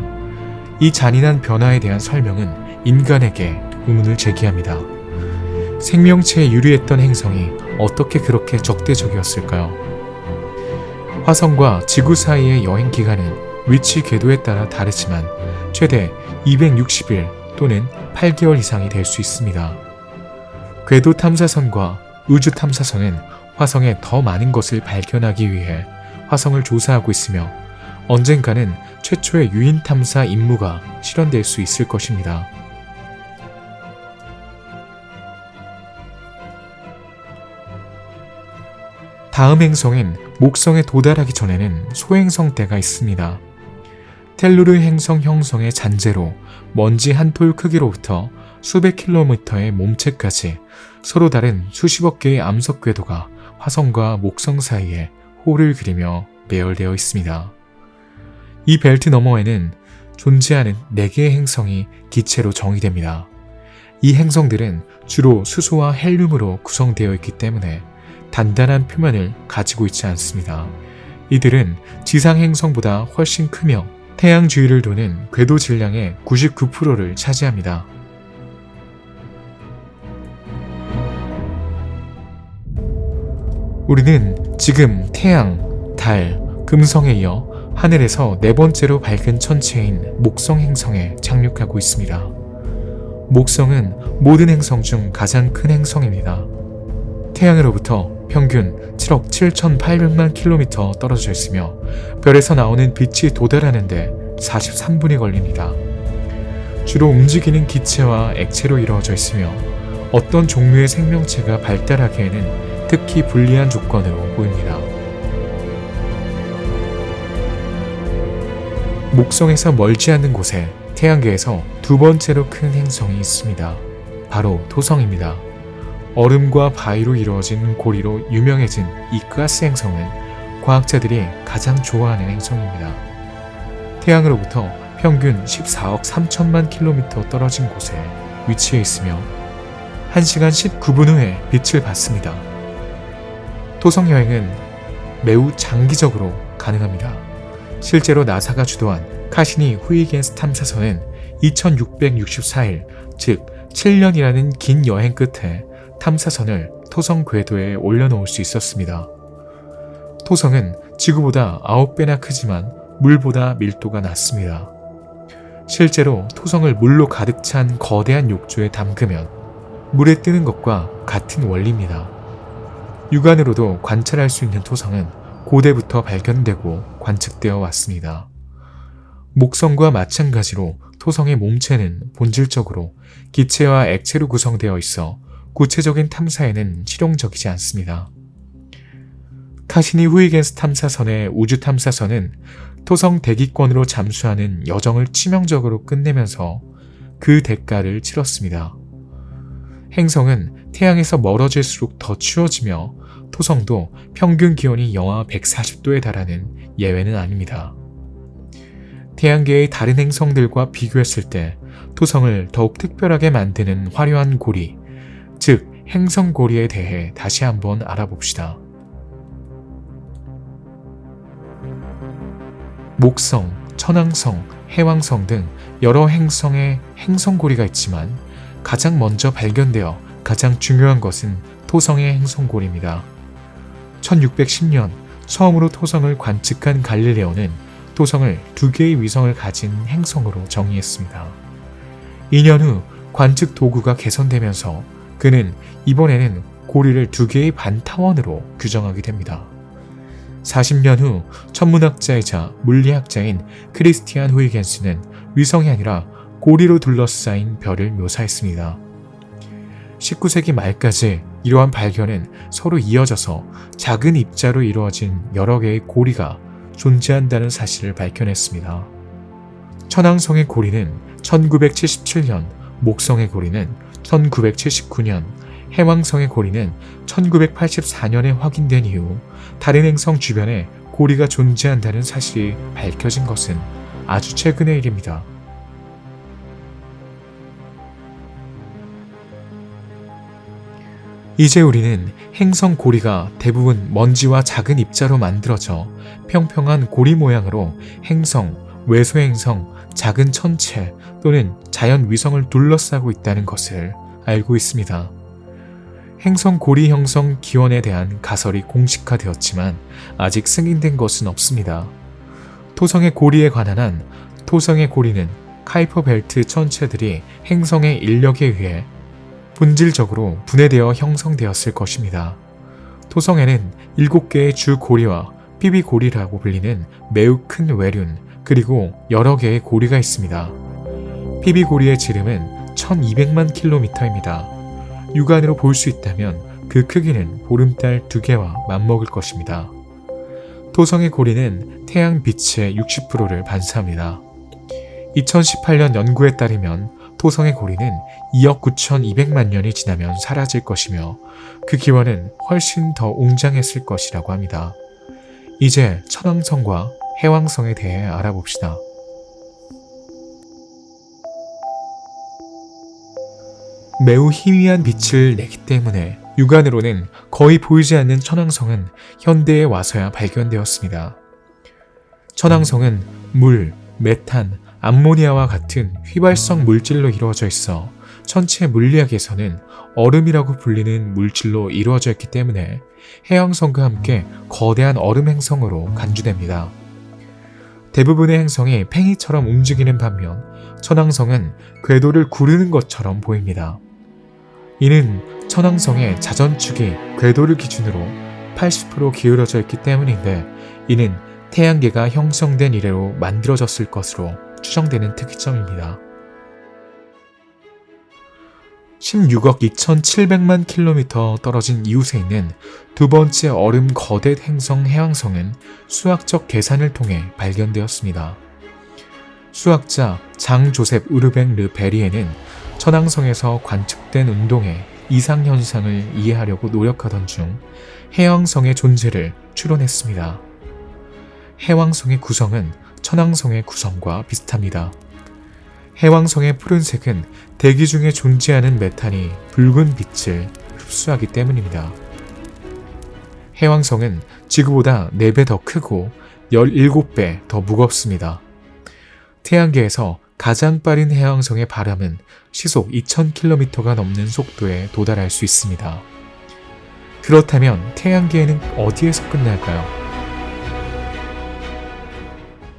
이 잔인한 변화에 대한 설명은 인간에게 의문을 제기합니다. 생명체에 유리했던 행성이 어떻게 그렇게 적대적이었을까요? 화성과 지구 사이의 여행 기간은 위치 궤도에 따라 다르지만 최대 260일 또는 8개월 이상이 될 수 있습니다. 궤도 탐사선과 우주 탐사선은 화성에 더 많은 것을 발견하기 위해 화성을 조사하고 있으며 언젠가는 최초의 유인 탐사 임무가 실현될 수 있을 것입니다. 다음 행성인 목성에 도달하기 전에는 소행성 대가 있습니다. 텔루르 행성 형성의 잔재로 먼지 한 톨 크기로부터 수백 킬로미터의 몸체까지 서로 다른 수십억 개의 암석 궤도가 화성과 목성 사이에 홀을 그리며 배열되어 있습니다. 이 벨트 너머에는 존재하는 4개의 행성이 기체로 정의됩니다. 이 행성들은 주로 수소와 헬륨으로 구성되어 있기 때문에 단단한 표면을 가지고 있지 않습니다. 이들은 지상 행성보다 훨씬 크며 태양 주위를 도는 궤도 질량의 99%를 차지합니다. 우리는 지금 태양, 달, 금성에 이어 하늘에서 4번째로 밝은 천체인 목성 행성에 착륙하고 있습니다. 목성은 모든 행성 중 가장 큰 행성입니다. 태양으로부터 평균 7억 7,800만 킬로미터 떨어져 있으며 별에서 나오는 빛이 도달하는데 43분이 걸립니다. 주로 움직이는 기체와 액체로 이루어져 있으며 어떤 종류의 생명체가 발달하기에는 특히 불리한 조건으로 보입니다. 목성에서 멀지 않는 곳에 태양계에서 2번째로 큰 행성이 있습니다. 바로 토성입니다. 얼음과 바위로 이루어진 고리로 유명해진 이 가스 행성은 과학자들이 가장 좋아하는 행성입니다. 태양으로부터 평균 14억 3천만 킬로미터 떨어진 곳에 위치해 있으며 1시간 19분 후에 빛을 받습니다. 토성 여행은 매우 장기적으로 가능합니다. 실제로 나사가 주도한 카시니 후이겐스 탐사선은 2664일, 즉 7년이라는 긴 여행 끝에 탐사선을 토성 궤도에 올려놓을 수 있었습니다. 토성은 지구보다 9배나 크지만 물보다 밀도가 낮습니다. 실제로 토성을 물로 가득 찬 거대한 욕조에 담그면 물에 뜨는 것과 같은 원리입니다. 육안으로도 관찰할 수 있는 토성은 고대부터 발견되고 관측되어 왔습니다. 목성과 마찬가지로 토성의 몸체는 본질적으로 기체와 액체로 구성되어 있어 구체적인 탐사에는 실용적이지 않습니다. 카시니 후이겐스 탐사선의 우주 탐사선은 토성 대기권으로 잠수하는 여정을 치명적으로 끝내면서 그 대가를 치렀습니다. 행성은 태양에서 멀어질수록 더 추워지며 토성도 평균 기온이 영하 140도에 달하는 예외는 아닙니다. 태양계의 다른 행성들과 비교했을 때 토성을 더욱 특별하게 만드는 화려한 고리, 즉 행성고리에 대해 다시 한번 알아봅시다. 목성, 천왕성, 해왕성 등 여러 행성에 행성고리가 있지만 가장 먼저 발견되어 가장 중요한 것은 토성의 행성고리입니다. 1610년 처음으로 토성을 관측한 갈릴레오는 토성을 2개의 위성을 가진 행성으로 정의했습니다. 2년 후 관측 도구가 개선되면서 그는 이번에는 고리를 2개의 반타원으로 규정하게 됩니다. 40년 후 천문학자이자 물리학자인 크리스티안 후이겐스는 위성이 아니라 고리로 둘러싸인 별을 묘사했습니다. 19세기 말까지 이러한 발견은 서로 이어져서 작은 입자로 이루어진 여러 개의 고리가 존재한다는 사실을 밝혀냈습니다. 천왕성의 고리는 1977년, 목성의 고리는 1979년, 해왕성의 고리는 1984년에 확인된 이후 다른 행성 주변에 고리가 존재한다는 사실이 밝혀진 것은 아주 최근의 일입니다. 이제 우리는 행성 고리가 대부분 먼지와 작은 입자로 만들어져 평평한 고리 모양으로 행성, 외소행성, 작은 천체 또는 자연 위성을 둘러싸고 있다는 것을 알고 있습니다. 행성 고리 형성 기원에 대한 가설이 공식화되었지만 아직 승인된 것은 없습니다. 토성의 고리에 관한 한 토성의 고리는 카이퍼 벨트 천체들이 행성의 인력에 의해 본질적으로 분해되어 형성되었을 것입니다. 토성에는 7개의 주 고리와 피비 고리라고 불리는 매우 큰 외륜, 그리고 여러 개의 고리가 있습니다. 피비 고리의 지름은 1200만 킬로미터입니다. 육안으로 볼 수 있다면 그 크기는 보름달 2개와 맞먹을 것입니다. 토성의 고리는 태양 빛의 60%를 반사합니다. 2018년 연구에 따르면 토성의 고리는 2억 9,200만 년이 지나면 사라질 것이며 그 기원은 훨씬 더 웅장했을 것이라고 합니다. 이제 천왕성과 해왕성에 대해 알아봅시다. 매우 희미한 빛을 내기 때문에 육안으로는 거의 보이지 않는 천왕성은 현대에 와서야 발견되었습니다. 천왕성은 물, 메탄, 암모니아와 같은 휘발성 물질로 이루어져 있어 천체 물리학에서는 얼음이라고 불리는 물질로 이루어져 있기 때문에 해왕성과 함께 거대한 얼음 행성으로 간주됩니다. 대부분의 행성이 팽이처럼 움직이는 반면 천왕성은 궤도를 구르는 것처럼 보입니다. 이는 천왕성의 자전축이 궤도를 기준으로 80% 기울어져 있기 때문인데 이는 태양계가 형성된 이래로 만들어졌을 것으로 추정되는 특이점입니다. 16억 2700만 킬로미터 떨어진 이웃에 있는 두 번째 얼음 거대 행성 해왕성은 수학적 계산을 통해 발견되었습니다. 수학자 장 조셉 우르뱅 르 베리에는 천왕성에서 관측된 운동의 이상현상을 이해하려고 노력하던 중 해왕성의 존재를 추론했습니다. 해왕성의 구성은 천왕성의 구성과 비슷합니다. 해왕성의 푸른색은 대기 중에 존재하는 메탄이 붉은 빛을 흡수하기 때문입니다. 해왕성은 지구보다 4배 더 크고 17배 더 무겁습니다. 태양계에서 가장 빠른 해왕성의 바람은 시속 2000km가 넘는 속도에 도달할 수 있습니다. 그렇다면 태양계에는 어디에서 끝날까요?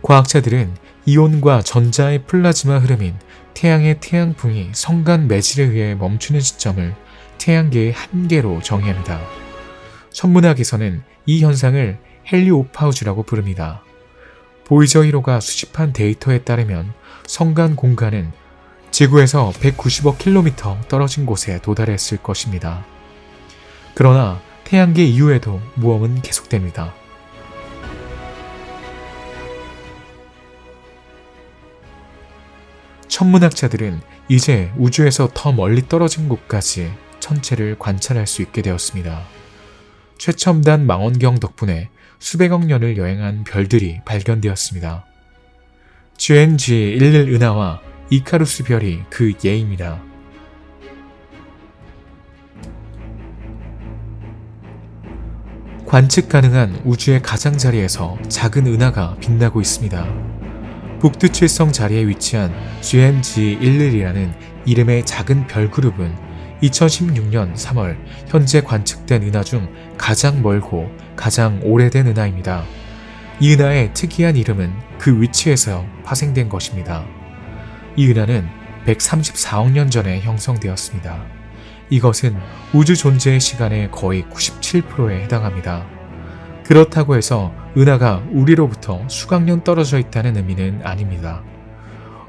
과학자들은 이온과 전자의 플라즈마 흐름인 태양의 태양풍이 성간 매질에 의해 멈추는 시점을 태양계의 한계로 정의합니다. 천문학에서는 이 현상을 헬리오파우즈라고 부릅니다. 보이저 1호가 수집한 데이터에 따르면 성간 공간은 지구에서 190억 킬로미터 떨어진 곳에 도달했을 것입니다. 그러나 태양계 이후에도 모험은 계속됩니다. 천문학자들은 이제 우주에서 더 멀리 떨어진 곳까지 천체를 관찰할 수 있게 되었습니다. 최첨단 망원경 덕분에 수백억 년을 여행한 별들이 발견되었습니다. GNG11 은하와 이카루스 별이 그 예입니다. 관측 가능한 우주의 가장자리에서 작은 은하가 빛나고 있습니다. 북두칠성 자리에 위치한 GNG11이라는 이름의 작은 별 그룹은 2016년 3월 현재 관측된 은하 중 가장 멀고 가장 오래된 은하입니다. 이 은하의 특이한 이름은 그 위치에서 파생된 것입니다. 이 은하는 134억 년 전에 형성되었습니다. 이것은 우주 존재의 시간의 거의 97%에 해당합니다. 그렇다고 해서 은하가 우리로부터 수억 년 떨어져 있다는 의미는 아닙니다.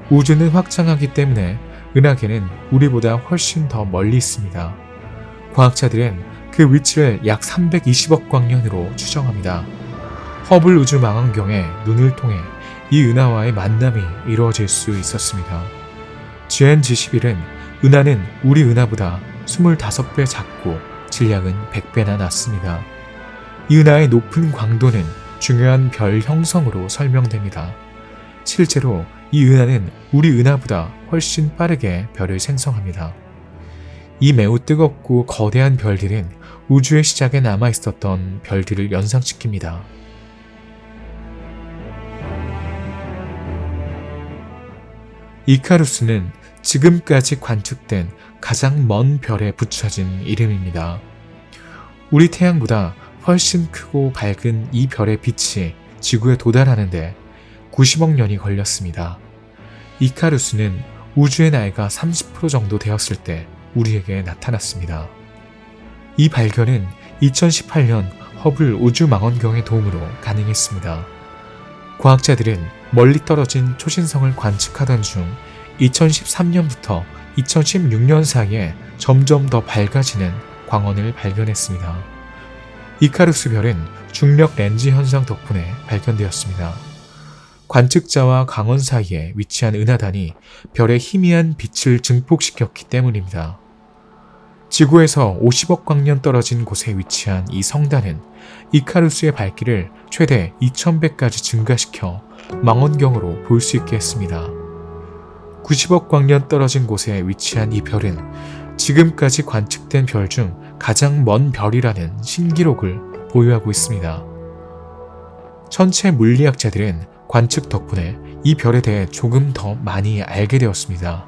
우주는 확장하기 때문에 은하계는 우리보다 훨씬 더 멀리 있습니다. 과학자들은 그 위치를 약 320억 광년으로 추정합니다. 허블 우주 망원경의 눈을 통해 이 은하와의 만남이 이루어질 수 있었습니다. GN-G11은 은하는 우리 은하보다 25배 작고 질량은 100배나 낮습니다. 이 은하의 높은 광도는 중요한 별 형성으로 설명됩니다. 실제로 이 은하는 우리 은하보다 훨씬 빠르게 별을 생성합니다. 이 매우 뜨겁고 거대한 별들은 우주의 시작에 남아있었던 별들을 연상시킵니다. 이카루스는 지금까지 관측된 가장 먼 별에 붙여진 이름입니다. 우리 태양보다 훨씬 크고 밝은 이 별의 빛이 지구에 도달하는데 90억 년이 걸렸습니다. 이카루스는 우주의 나이가 30% 정도 되었을 때 우리에게 나타났습니다. 이 발견은 2018년 허블 우주망원경의 도움으로 가능했습니다. 과학자들은 멀리 떨어진 초신성을 관측하던 중 2013년부터 2016년 사이에 점점 더 밝아지는 광원을 발견했습니다. 이카루스 별은 중력 렌즈 현상 덕분에 발견되었습니다. 관측자와 광원 사이에 위치한 은하단이 별의 희미한 빛을 증폭시켰기 때문입니다. 지구에서 50억 광년 떨어진 곳에 위치한 이 성단은 이카루스의 밝기를 최대 2100까지 증가시켜 망원경으로 볼 수 있게 했습니다. 90억 광년 떨어진 곳에 위치한 이 별은 지금까지 관측된 별 중 가장 먼 별이라는 신기록을 보유하고 있습니다. 천체 물리학자들은 관측 덕분에 이 별에 대해 조금 더 많이 알게 되었습니다.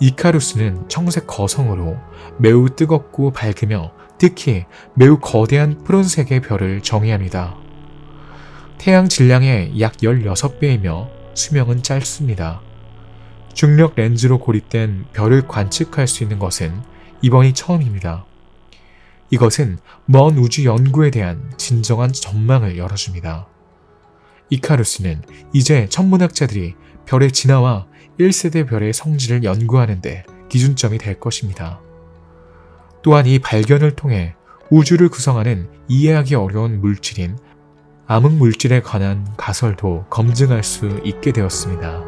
이카루스는 청색 거성으로 매우 뜨겁고 밝으며 특히 매우 거대한 푸른색의 별을 정의합니다. 태양 질량의 약 16배이며 수명은 짧습니다. 중력 렌즈로 고립된 별을 관측할 수 있는 것은 이번이 처음입니다. 이것은 먼 우주 연구에 대한 진정한 전망을 열어줍니다. 이카루스는 이제 천문학자들이 별의 진화와 1세대 별의 성질을 연구하는 데 기준점이 될 것입니다. 또한 이 발견을 통해 우주를 구성하는 이해하기 어려운 물질인 암흑물질에 관한 가설도 검증할 수 있게 되었습니다.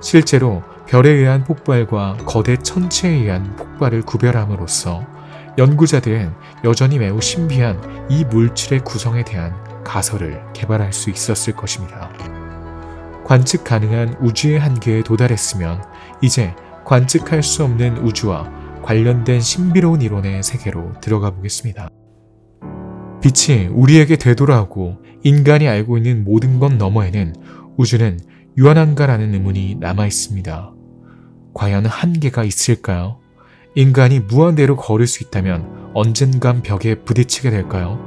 실제로 별에 의한 폭발과 거대 천체에 의한 폭발을 구별함으로써 연구자들은 여전히 매우 신비한 이 물질의 구성에 대한 가설을 개발할 수 있었을 것입니다. 관측 가능한 우주의 한계에 도달했으면 이제 관측할 수 없는 우주와 관련된 신비로운 이론의 세계로 들어가 보겠습니다. 빛이 우리에게 되돌아오고 인간이 알고 있는 모든 것 너머에는 우주는 유한한가라는 의문이 남아 있습니다. 과연 한계가 있을까요? 인간이 무한대로 걸을 수 있다면 언젠간 벽에 부딪히게 될까요?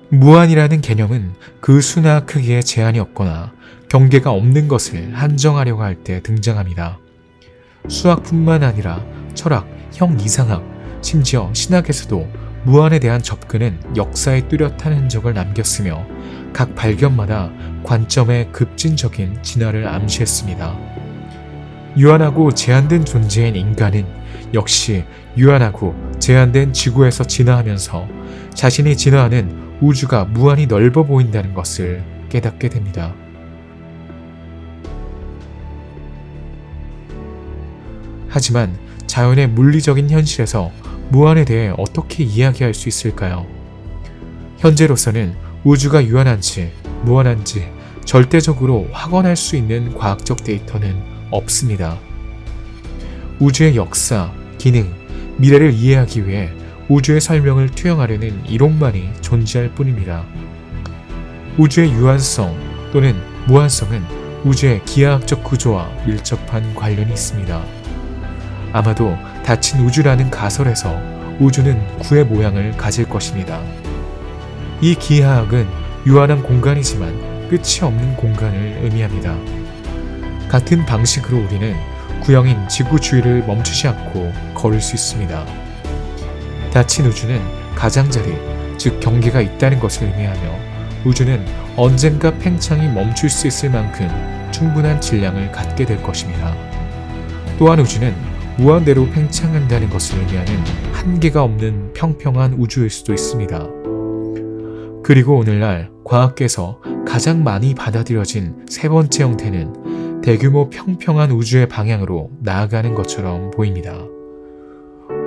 무한이라는 개념은 그 수나 크기에 제한이 없거나 경계가 없는 것을 한정하려고 할 때 등장합니다. 수학뿐만 아니라 철학, 형이상학, 심지어 신학에서도 무한에 대한 접근은 역사에 뚜렷한 흔적을 남겼으며 각 발견마다 관점의 급진적인 진화를 암시했습니다. 유한하고 제한된 존재인 인간은 역시 유한하고 제한된 지구에서 진화하면서 자신이 진화하는 우주가 무한히 넓어 보인다는 것을 깨닫게 됩니다. 하지만 자연의 물리적인 현실에서 무한에 대해 어떻게 이야기할 수 있을까요? 현재로서는 우주가 유한한지 무한한지 절대적으로 확언할 수 있는 과학적 데이터는 없습니다. 우주의 역사, 기능, 미래를 이해하기 위해 우주의 설명을 투영하려는 이론만이 존재할 뿐입니다. 우주의 유한성 또는 무한성은 우주의 기하학적 구조와 밀접한 관련이 있습니다. 아마도 닫힌 우주라는 가설에서 우주는 구의 모양을 가질 것입니다. 이 기하학은 유한한 공간이지만 끝이 없는 공간을 의미합니다. 같은 방식으로 우리는 구형인 지구 주위를 멈추지 않고 걸을 수 있습니다. 닫힌 우주는 가장자리, 즉 경계가 있다는 것을 의미하며 우주는 언젠가 팽창이 멈출 수 있을 만큼 충분한 질량을 갖게 될 것입니다. 또한 우주는 무한대로 팽창한다는 것을 의미하는 한계가 없는 평평한 우주일 수도 있습니다. 그리고 오늘날 과학계에서 가장 많이 받아들여진 세 번째 형태는 대규모 평평한 우주의 방향으로 나아가는 것처럼 보입니다.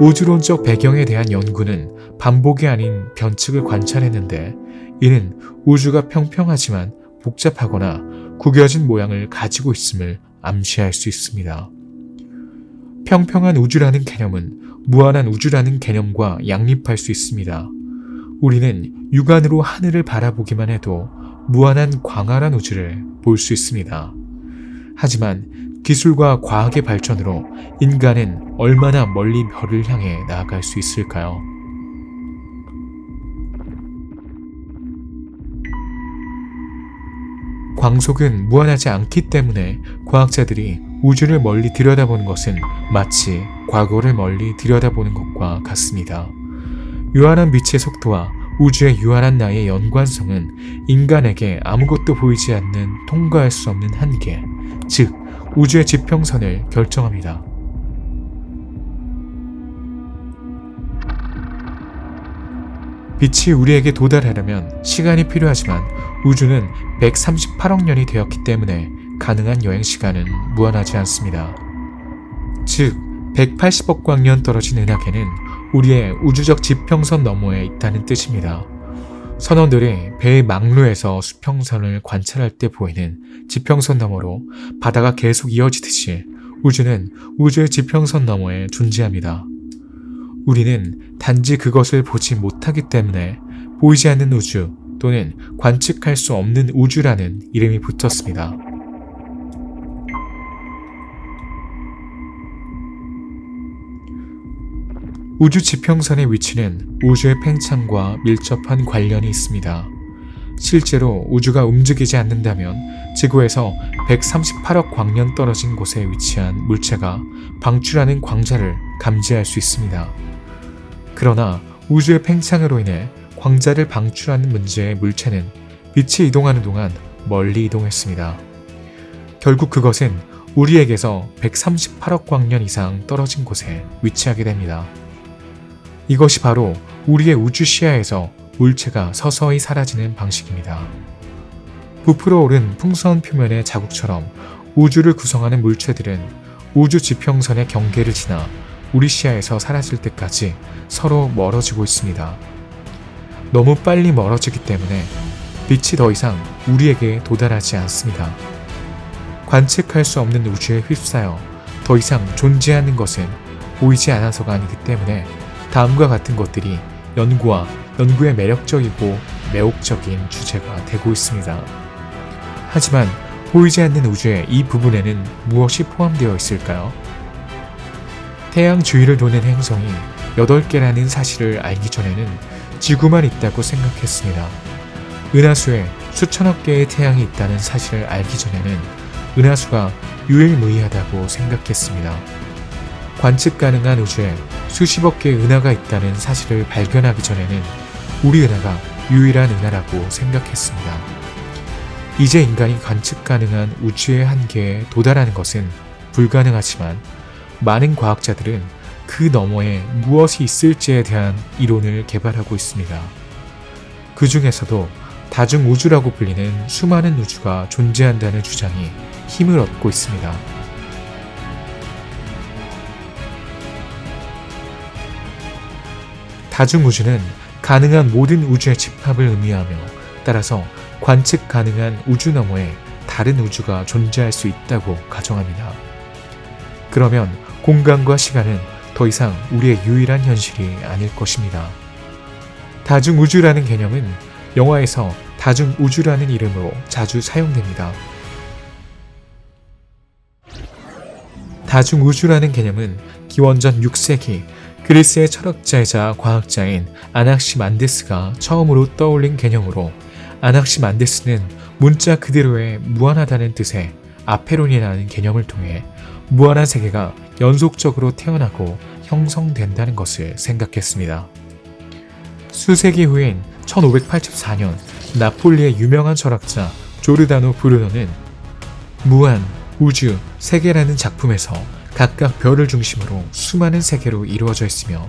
우주론적 배경에 대한 연구는 반복이 아닌 변측을 관찰했는데 이는 우주가 평평하지만 복잡하거나 구겨진 모양을 가지고 있음을 암시할 수 있습니다. 평평한 우주라는 개념은 무한한 우주라는 개념과 양립할 수 있습니다. 우리는 육안으로 하늘을 바라보기만 해도 무한한 광활한 우주를 볼 수 있습니다. 하지만 기술과 과학의 발전으로 인간은 얼마나 멀리 별을 향해 나아갈 수 있을까요? 광속은 무한하지 않기 때문에 과학자들이 우주를 멀리 들여다보는 것은 마치 과거를 멀리 들여다보는 것과 같습니다. 유한한 빛의 속도와 우주의 유한한 나이의 연관성은 인간에게 아무것도 보이지 않는 통과할 수 없는 한계, 즉 우주의 지평선을 결정합니다. 빛이 우리에게 도달하려면 시간이 필요하지만 우주는 138억 년이 되었기 때문에 가능한 여행 시간은 무한하지 않습니다. 즉, 180억 광년 떨어진 은하계는 우리의 우주적 지평선 너머에 있다는 뜻입니다. 선원들이 배의 망루에서 수평선을 관찰할 때 보이는 지평선 너머로 바다가 계속 이어지듯이 우주는 우주의 지평선 너머에 존재합니다. 우리는 단지 그것을 보지 못하기 때문에 보이지 않는 우주 또는 관측할 수 없는 우주라는 이름이 붙었습니다. 우주 지평선의 위치는 우주의 팽창과 밀접한 관련이 있습니다. 실제로 우주가 움직이지 않는다면 지구에서 138억 광년 떨어진 곳에 위치한 물체가 방출하는 광자를 감지할 수 있습니다. 그러나 우주의 팽창으로 인해 광자를 방출하는 문제의 물체는 빛이 이동하는 동안 멀리 이동했습니다. 결국 그것은 우리에게서 138억 광년 이상 떨어진 곳에 위치하게 됩니다. 이것이 바로 우리의 우주 시야에서 물체가 서서히 사라지는 방식입니다. 부풀어 오른 풍선 표면의 자국처럼 우주를 구성하는 물체들은 우주 지평선의 경계를 지나 우리 시야에서 사라질 때까지 서로 멀어지고 있습니다. 너무 빨리 멀어지기 때문에 빛이 더 이상 우리에게 도달하지 않습니다. 관측할 수 없는 우주에 휩싸여 더 이상 존재하는 것은 보이지 않아서가 아니기 때문에 다음과 같은 것들이 연구의 매력적이고 매혹적인 주제가 되고 있습니다. 하지만 보이지 않는 우주의 이 부분에는 무엇이 포함되어 있을까요? 태양 주위를 도는 행성이 8개라는 사실을 알기 전에는 지구만 있다고 생각했습니다. 은하수에 수천억 개의 태양이 있다는 사실을 알기 전에는 은하수가 유일무이하다고 생각했습니다. 관측 가능한 우주에 수십억 개의 은하가 있다는 사실을 발견하기 전에는 우리 은하가 유일한 은하라고 생각했습니다. 이제 인간이 관측 가능한 우주의 한계에 도달하는 것은 불가능하지만 많은 과학자들은 그 너머에 무엇이 있을지에 대한 이론을 개발하고 있습니다. 그 중에서도 다중우주라고 불리는 수많은 우주가 존재한다는 주장이 힘을 얻고 있습니다. 다중우주는 가능한 모든 우주의 집합을 의미하며 따라서 관측 가능한 우주 너머에 다른 우주가 존재할 수 있다고 가정합니다. 그러면 공간과 시간은 더 이상 우리의 유일한 현실이 아닐 것입니다. 다중우주라는 개념은 영화에서 다중우주라는 이름으로 자주 사용됩니다. 다중우주라는 개념은 기원전 6세기 그리스의 철학자이자 과학자인 아낙시만데스가 처음으로 떠올린 개념으로 아낙시만데스는 문자 그대로의 무한하다는 뜻의 아페론이라는 개념을 통해 무한한 세계가 연속적으로 태어나고 형성된다는 것을 생각했습니다. 수세기 후인 1584년 나폴리의 유명한 철학자 조르다노 브루노는 무한, 우주, 세계라는 작품에서 각각 별을 중심으로 수많은 세계로 이루어져 있으며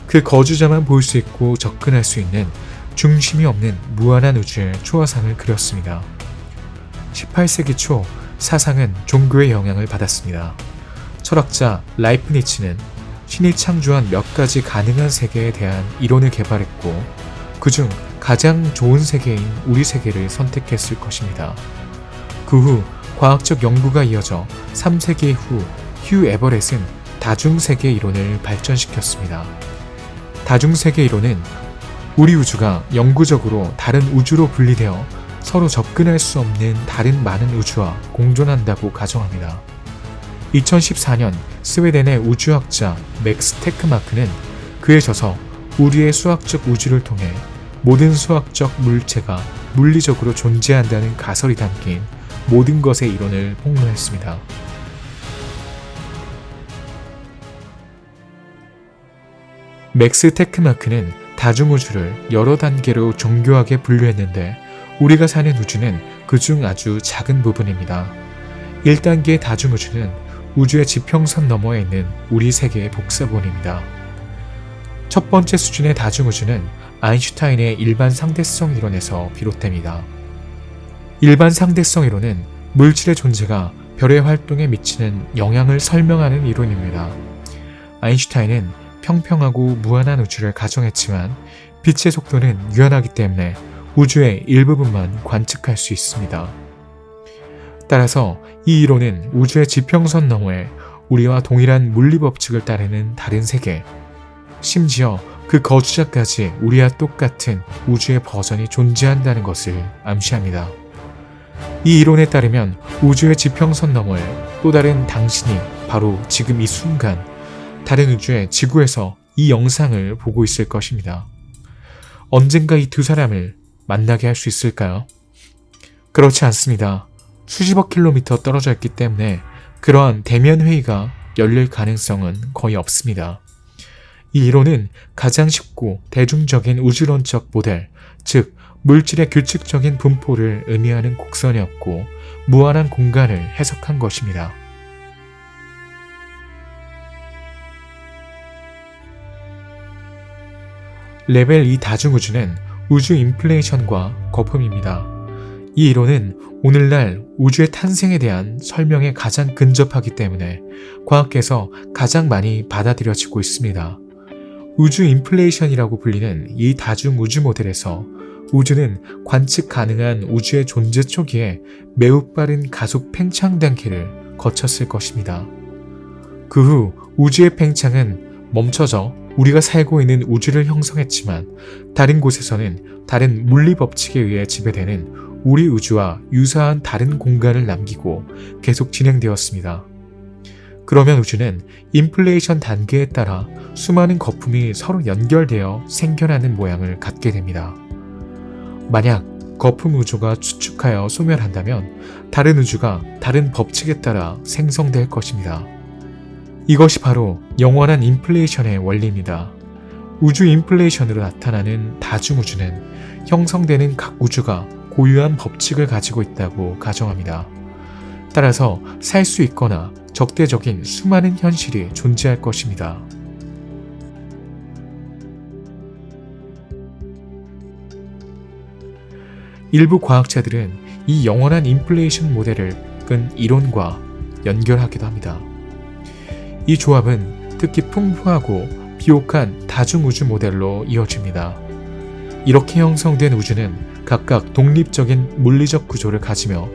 그 거주자만 볼 수 있고 접근할 수 있는 중심이 없는 무한한 우주의 초화상을 그렸습니다. 18세기 초 사상은 종교의 영향을 받았습니다. 철학자 라이프니츠는 신이 창조한 몇 가지 가능한 세계에 대한 이론을 개발했고 그중 가장 좋은 세계인 우리 세계를 선택했을 것입니다. 그 후 과학적 연구가 이어져 3세기 후 휴 에버렛은 다중세계 이론을 발전시켰습니다. 다중세계 이론은 우리 우주가 영구적으로 다른 우주로 분리되어 서로 접근할 수 없는 다른 많은 우주와 공존한다고 가정합니다. 2014년 스웨덴의 우주학자 맥스 테크마크는 그에 져서 우리의 수학적 우주를 통해 모든 수학적 물체가 물리적으로 존재한다는 가설이 담긴 모든 것의 이론을 폭로했습니다. 맥스 테크마크는 다중우주를 여러 단계로 정교하게 분류했는데 우리가 사는 우주는 그중 아주 작은 부분입니다. 1단계의 다중우주는 우주의 지평선 너머에 있는 우리 세계의 복사본입니다. 첫 번째 수준의 다중우주는 아인슈타인의 일반 상대성 이론에서 비롯됩니다. 일반 상대성 이론은 물질의 존재가 별의 활동에 미치는 영향을 설명하는 이론입니다. 아인슈타인은 평평하고 무한한 우주를 가정했지만 빛의 속도는 유한하기 때문에 우주의 일부분만 관측할 수 있습니다. 따라서 이 이론은 우주의 지평선 너머에 우리와 동일한 물리법칙을 따르는 다른 세계, 심지어 그 거주자까지 우리와 똑같은 우주의 버전이 존재한다는 것을 암시합니다. 이 이론에 따르면 우주의 지평선 너머에 또 다른 당신이 바로 지금 이 순간 다른 우주의 지구에서 이 영상을 보고 있을 것입니다. 언젠가 이 두 사람을 만나게 할 수 있을까요? 그렇지 않습니다. 수십억 킬로미터 떨어져 있기 때문에 그러한 대면 회의가 열릴 가능성은 거의 없습니다. 이 이론은 가장 쉽고 대중적인 우주론적 모델, 즉 물질의 규칙적인 분포를 의미하는 곡선이었고 무한한 공간을 해석한 것입니다. 레벨 2 다중우주는 우주 인플레이션과 거품입니다. 이 이론은 오늘날 우주의 탄생에 대한 설명에 가장 근접하기 때문에 과학계에서 가장 많이 받아들여지고 있습니다. 우주 인플레이션이라고 불리는 이 다중우주 모델에서 우주는 관측 가능한 우주의 존재 초기에 매우 빠른 가속 팽창 단계를 거쳤을 것입니다. 그 후 우주의 팽창은 멈춰져 우리가 살고 있는 우주를 형성했지만 다른 곳에서는 다른 물리 법칙에 의해 지배되는 우리 우주와 유사한 다른 공간을 남기고 계속 진행되었습니다. 그러면 우주는 인플레이션 단계에 따라 수많은 거품이 서로 연결되어 생겨나는 모양을 갖게 됩니다. 만약 거품 우주가 추축하여 소멸한다면 다른 우주가 다른 법칙에 따라 생성될 것입니다. 이것이 바로 영원한 인플레이션의 원리입니다. 우주 인플레이션으로 나타나는 다중우주는 형성되는 각 우주가 고유한 법칙을 가지고 있다고 가정합니다. 따라서 살 수 있거나 적대적인 수많은 현실이 존재할 것입니다. 일부 과학자들은 이 영원한 인플레이션 모델을 끈 이론과 연결하기도 합니다. 이 조합은 특히 풍부하고 비옥한 다중우주 모델로 이어집니다. 이렇게 형성된 우주는 각각 독립적인 물리적 구조를 가지며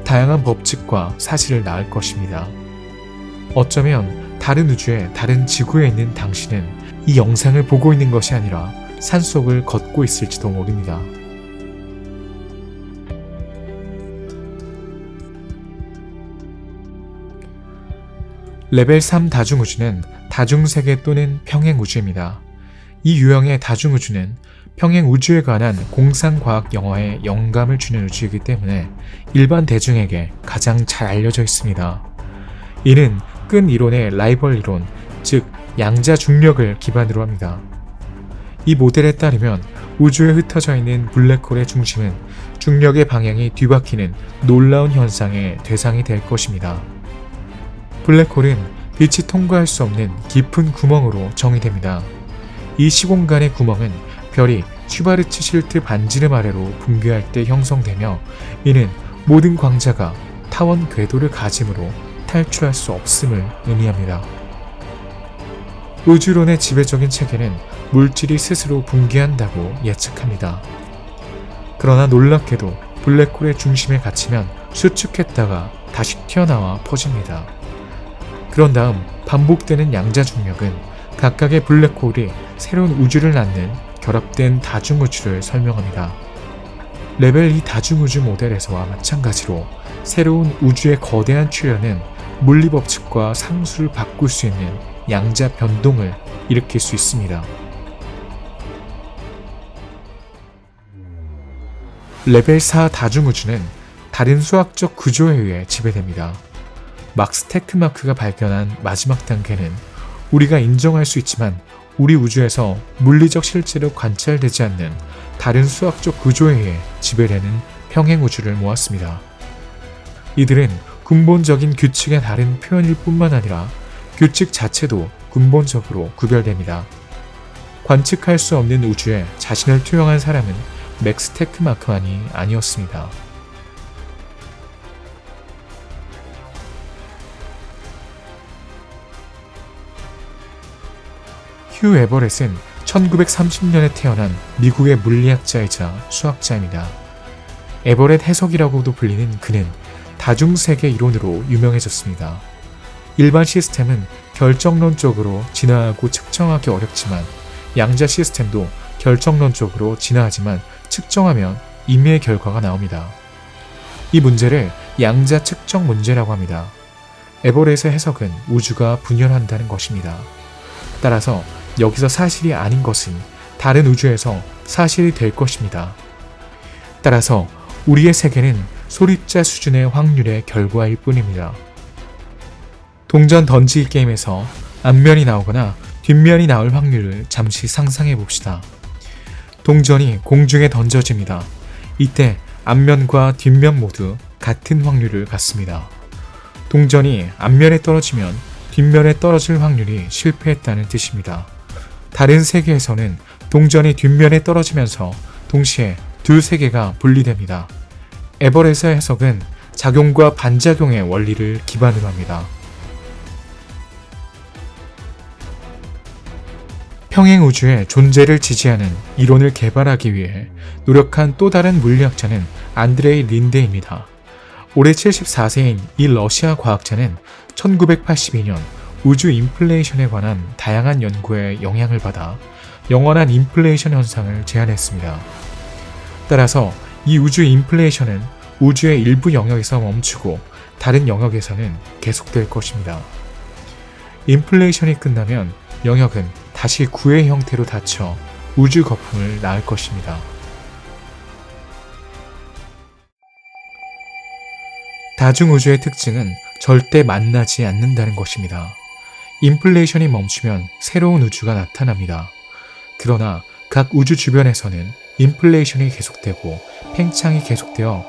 다양한 법칙과 사실을 낳을 것입니다. 어쩌면 다른 우주의 다른 지구에 있는 당신은 이 영상을 보고 있는 것이 아니라 산속을 걷고 있을지도 모릅니다. 레벨 3 다중우주는 다중세계 또는 평행우주입니다. 이 유형의 다중우주는 평행우주에 관한 공상과학 영화에 영감을 주는 우주이기 때문에 일반 대중에게 가장 잘 알려져 있습니다. 이는 끈 이론의 라이벌 이론, 즉 양자 중력을 기반으로 합니다. 이 모델에 따르면 우주에 흩어져 있는 블랙홀의 중심은 중력의 방향이 뒤바뀌는 놀라운 현상의 대상이 될 것입니다. 블랙홀은 빛이 통과할 수 없는 깊은 구멍으로 정의됩니다. 이 시공간의 구멍은 별이 슈바르츠 실트 반지름 아래로 붕괴할 때 형성되며 이는 모든 광자가 타원 궤도를 가짐으로 탈출할 수 없음을 의미합니다. 우주론의 지배적인 체계는 물질이 스스로 붕괴한다고 예측합니다. 그러나 놀랍게도 블랙홀의 중심에 갇히면 수축했다가 다시 튀어나와 퍼집니다. 그런 다음 반복되는 양자 중력은 각각의 블랙홀이 새로운 우주를 낳는 결합된 다중우주를 설명합니다. 레벨 2 다중우주 모델에서와 마찬가지로 새로운 우주의 거대한 출현은 물리법칙과 상수를 바꿀 수 있는 양자 변동을 일으킬 수 있습니다. 레벨 4 다중우주는 다른 수학적 구조에 의해 지배됩니다. 막스 테크마크가 발견한 마지막 단계는 우리가 인정할 수 있지만 우리 우주에서 물리적 실제로 관찰되지 않는 다른 수학적 구조에 의해 지배되는 평행 우주를 모았습니다. 이들은 근본적인 규칙의 다른 표현일 뿐만 아니라 규칙 자체도 근본적으로 구별됩니다. 관측할 수 없는 우주에 자신을 투영한 사람은 맥스 테크마크만이 아니었습니다. 휴 에버렛은 1930년에 태어난 미국의 물리학자이자 수학자입니다. 에버렛 해석이라고도 불리는 그는 다중세계 이론으로 유명해졌습니다. 일반 시스템은 결정론적으로 진화하고 측정하기 어렵지만 양자 시스템도 결정론적으로 진화하지만 측정하면 임의의 결과가 나옵니다. 이 문제를 양자 측정 문제라고 합니다. 에버렛의 해석은 우주가 분열한다는 것입니다. 따라서 여기서 사실이 아닌 것은 다른 우주에서 사실이 될 것입니다. 따라서 우리의 세계는 소립자 수준의 확률의 결과일 뿐입니다. 동전 던지기 게임에서 앞면이 나오거나 뒷면이 나올 확률을 잠시 상상해 봅시다. 동전이 공중에 던져집니다. 이때 앞면과 뒷면 모두 같은 확률을 갖습니다. 동전이 앞면에 떨어지면 뒷면에 떨어질 확률이 실패했다는 뜻입니다. 다른 세계에서는 동전이 뒷면에 떨어지면서 동시에 두 세계가 분리됩니다. 에버렛의 해석은 작용과 반작용의 원리를 기반으로 합니다. 평행 우주의 존재를 지지하는 이론을 개발하기 위해 노력한 또 다른 물리학자는 안드레이 린데입니다. 올해 74세인 이 러시아 과학자는 1982년 우주 인플레이션에 관한 다양한 연구에 영향을 받아 영원한 인플레이션 현상을 제안했습니다. 따라서 이 우주 인플레이션은 우주의 일부 영역에서 멈추고 다른 영역에서는 계속될 것입니다. 인플레이션이 끝나면 영역은 다시 구의 형태로 닫혀 우주 거품을 낳을 것입니다. 다중우주의 특징은 절대 만나지 않는다는 것입니다. 인플레이션이 멈추면 새로운 우주가 나타납니다. 그러나 각 우주 주변에서는 인플레이션이 계속되고 팽창이 계속되어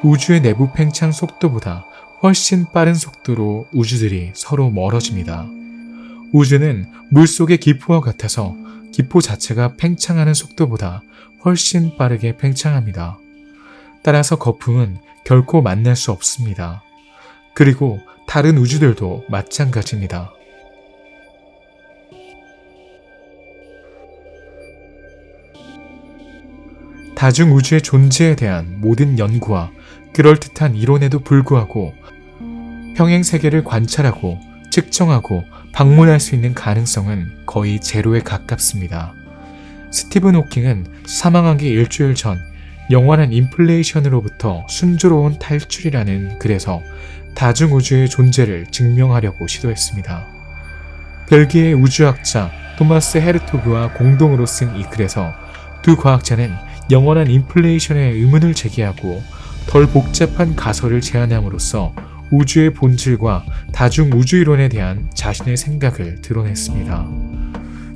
우주의 내부 팽창 속도보다 훨씬 빠른 속도로 우주들이 서로 멀어집니다. 우주는 물속의 기포와 같아서 기포 자체가 팽창하는 속도보다 훨씬 빠르게 팽창합니다. 따라서 거품은 결코 만날 수 없습니다. 그리고 다른 우주들도 마찬가지입니다. 다중우주의 존재에 대한 모든 연구와 그럴듯한 이론에도 불구하고 평행세계를 관찰하고 측정하고 방문할 수 있는 가능성은 거의 제로에 가깝습니다. 스티븐 호킹은 사망하기 일주일 전 영원한 인플레이션으로부터 순조로운 탈출이라는 글에서 다중우주의 존재를 증명하려고 시도했습니다. 벨기에 우주학자 토마스 헤르토그와 공동으로 쓴 이 글에서 두 과학자는 영원한 인플레이션의 의문을 제기하고 덜 복잡한 가설을 제안함으로써 우주의 본질과 다중우주이론에 대한 자신의 생각을 드러냈습니다.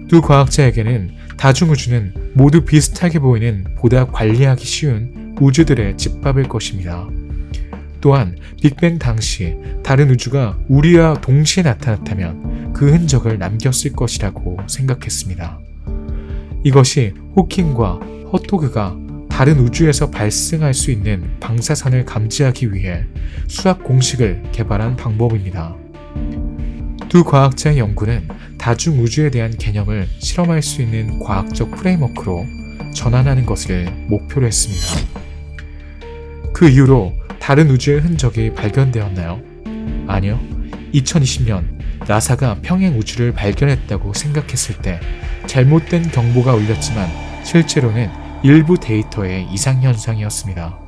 두 과학자에게는 다중우주는 모두 비슷하게 보이는 보다 관리하기 쉬운 우주들의 집합일 것입니다. 또한 빅뱅 당시 다른 우주가 우리와 동시에 나타났다면 그 흔적을 남겼을 것이라고 생각했습니다. 이것이 호킹과 허토그가 다른 우주에서 발생할 수 있는 방사선을 감지하기 위해 수학 공식을 개발한 방법입니다. 두 과학자의 연구는 다중우주에 대한 개념을 실험할 수 있는 과학적 프레임워크로 전환하는 것을 목표로 했습니다. 그 이후로 다른 우주의 흔적이 발견되었나요? 아니요. 2020년 나사가 평행 우주를 발견했다고 생각했을 때 잘못된 경보가 울렸지만 실제로는 일부 데이터의 이상현상이었습니다.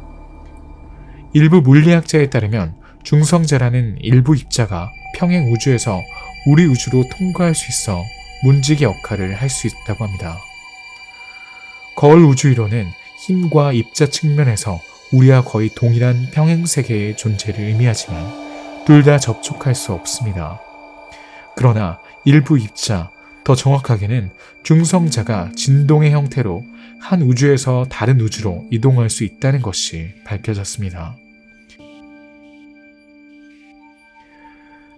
일부 물리학자에 따르면 중성자라는 일부 입자가 평행 우주에서 우리 우주로 통과할 수 있어 문지기 역할을 할 수 있다고 합니다. 거울 우주 이론은 힘과 입자 측면에서 우리와 거의 동일한 평행세계의 존재를 의미하지만 둘 다 접촉할 수 없습니다. 그러나 일부 입자, 더 정확하게는 중성자가 진동의 형태로 한 우주에서 다른 우주로 이동할 수 있다는 것이 밝혀졌습니다.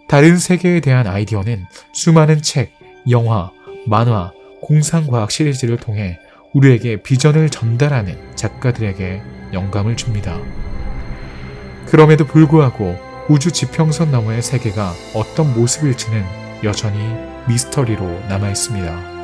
다른 세계에 대한 아이디어는 수많은 책, 영화, 만화, 공상과학 시리즈를 통해 우리에게 비전을 전달하는 작가들에게 영감을 줍니다. 그럼에도 불구하고 우주 지평선 너머의 세계가 어떤 모습일지는 여전히 미스터리로 남아 있습니다.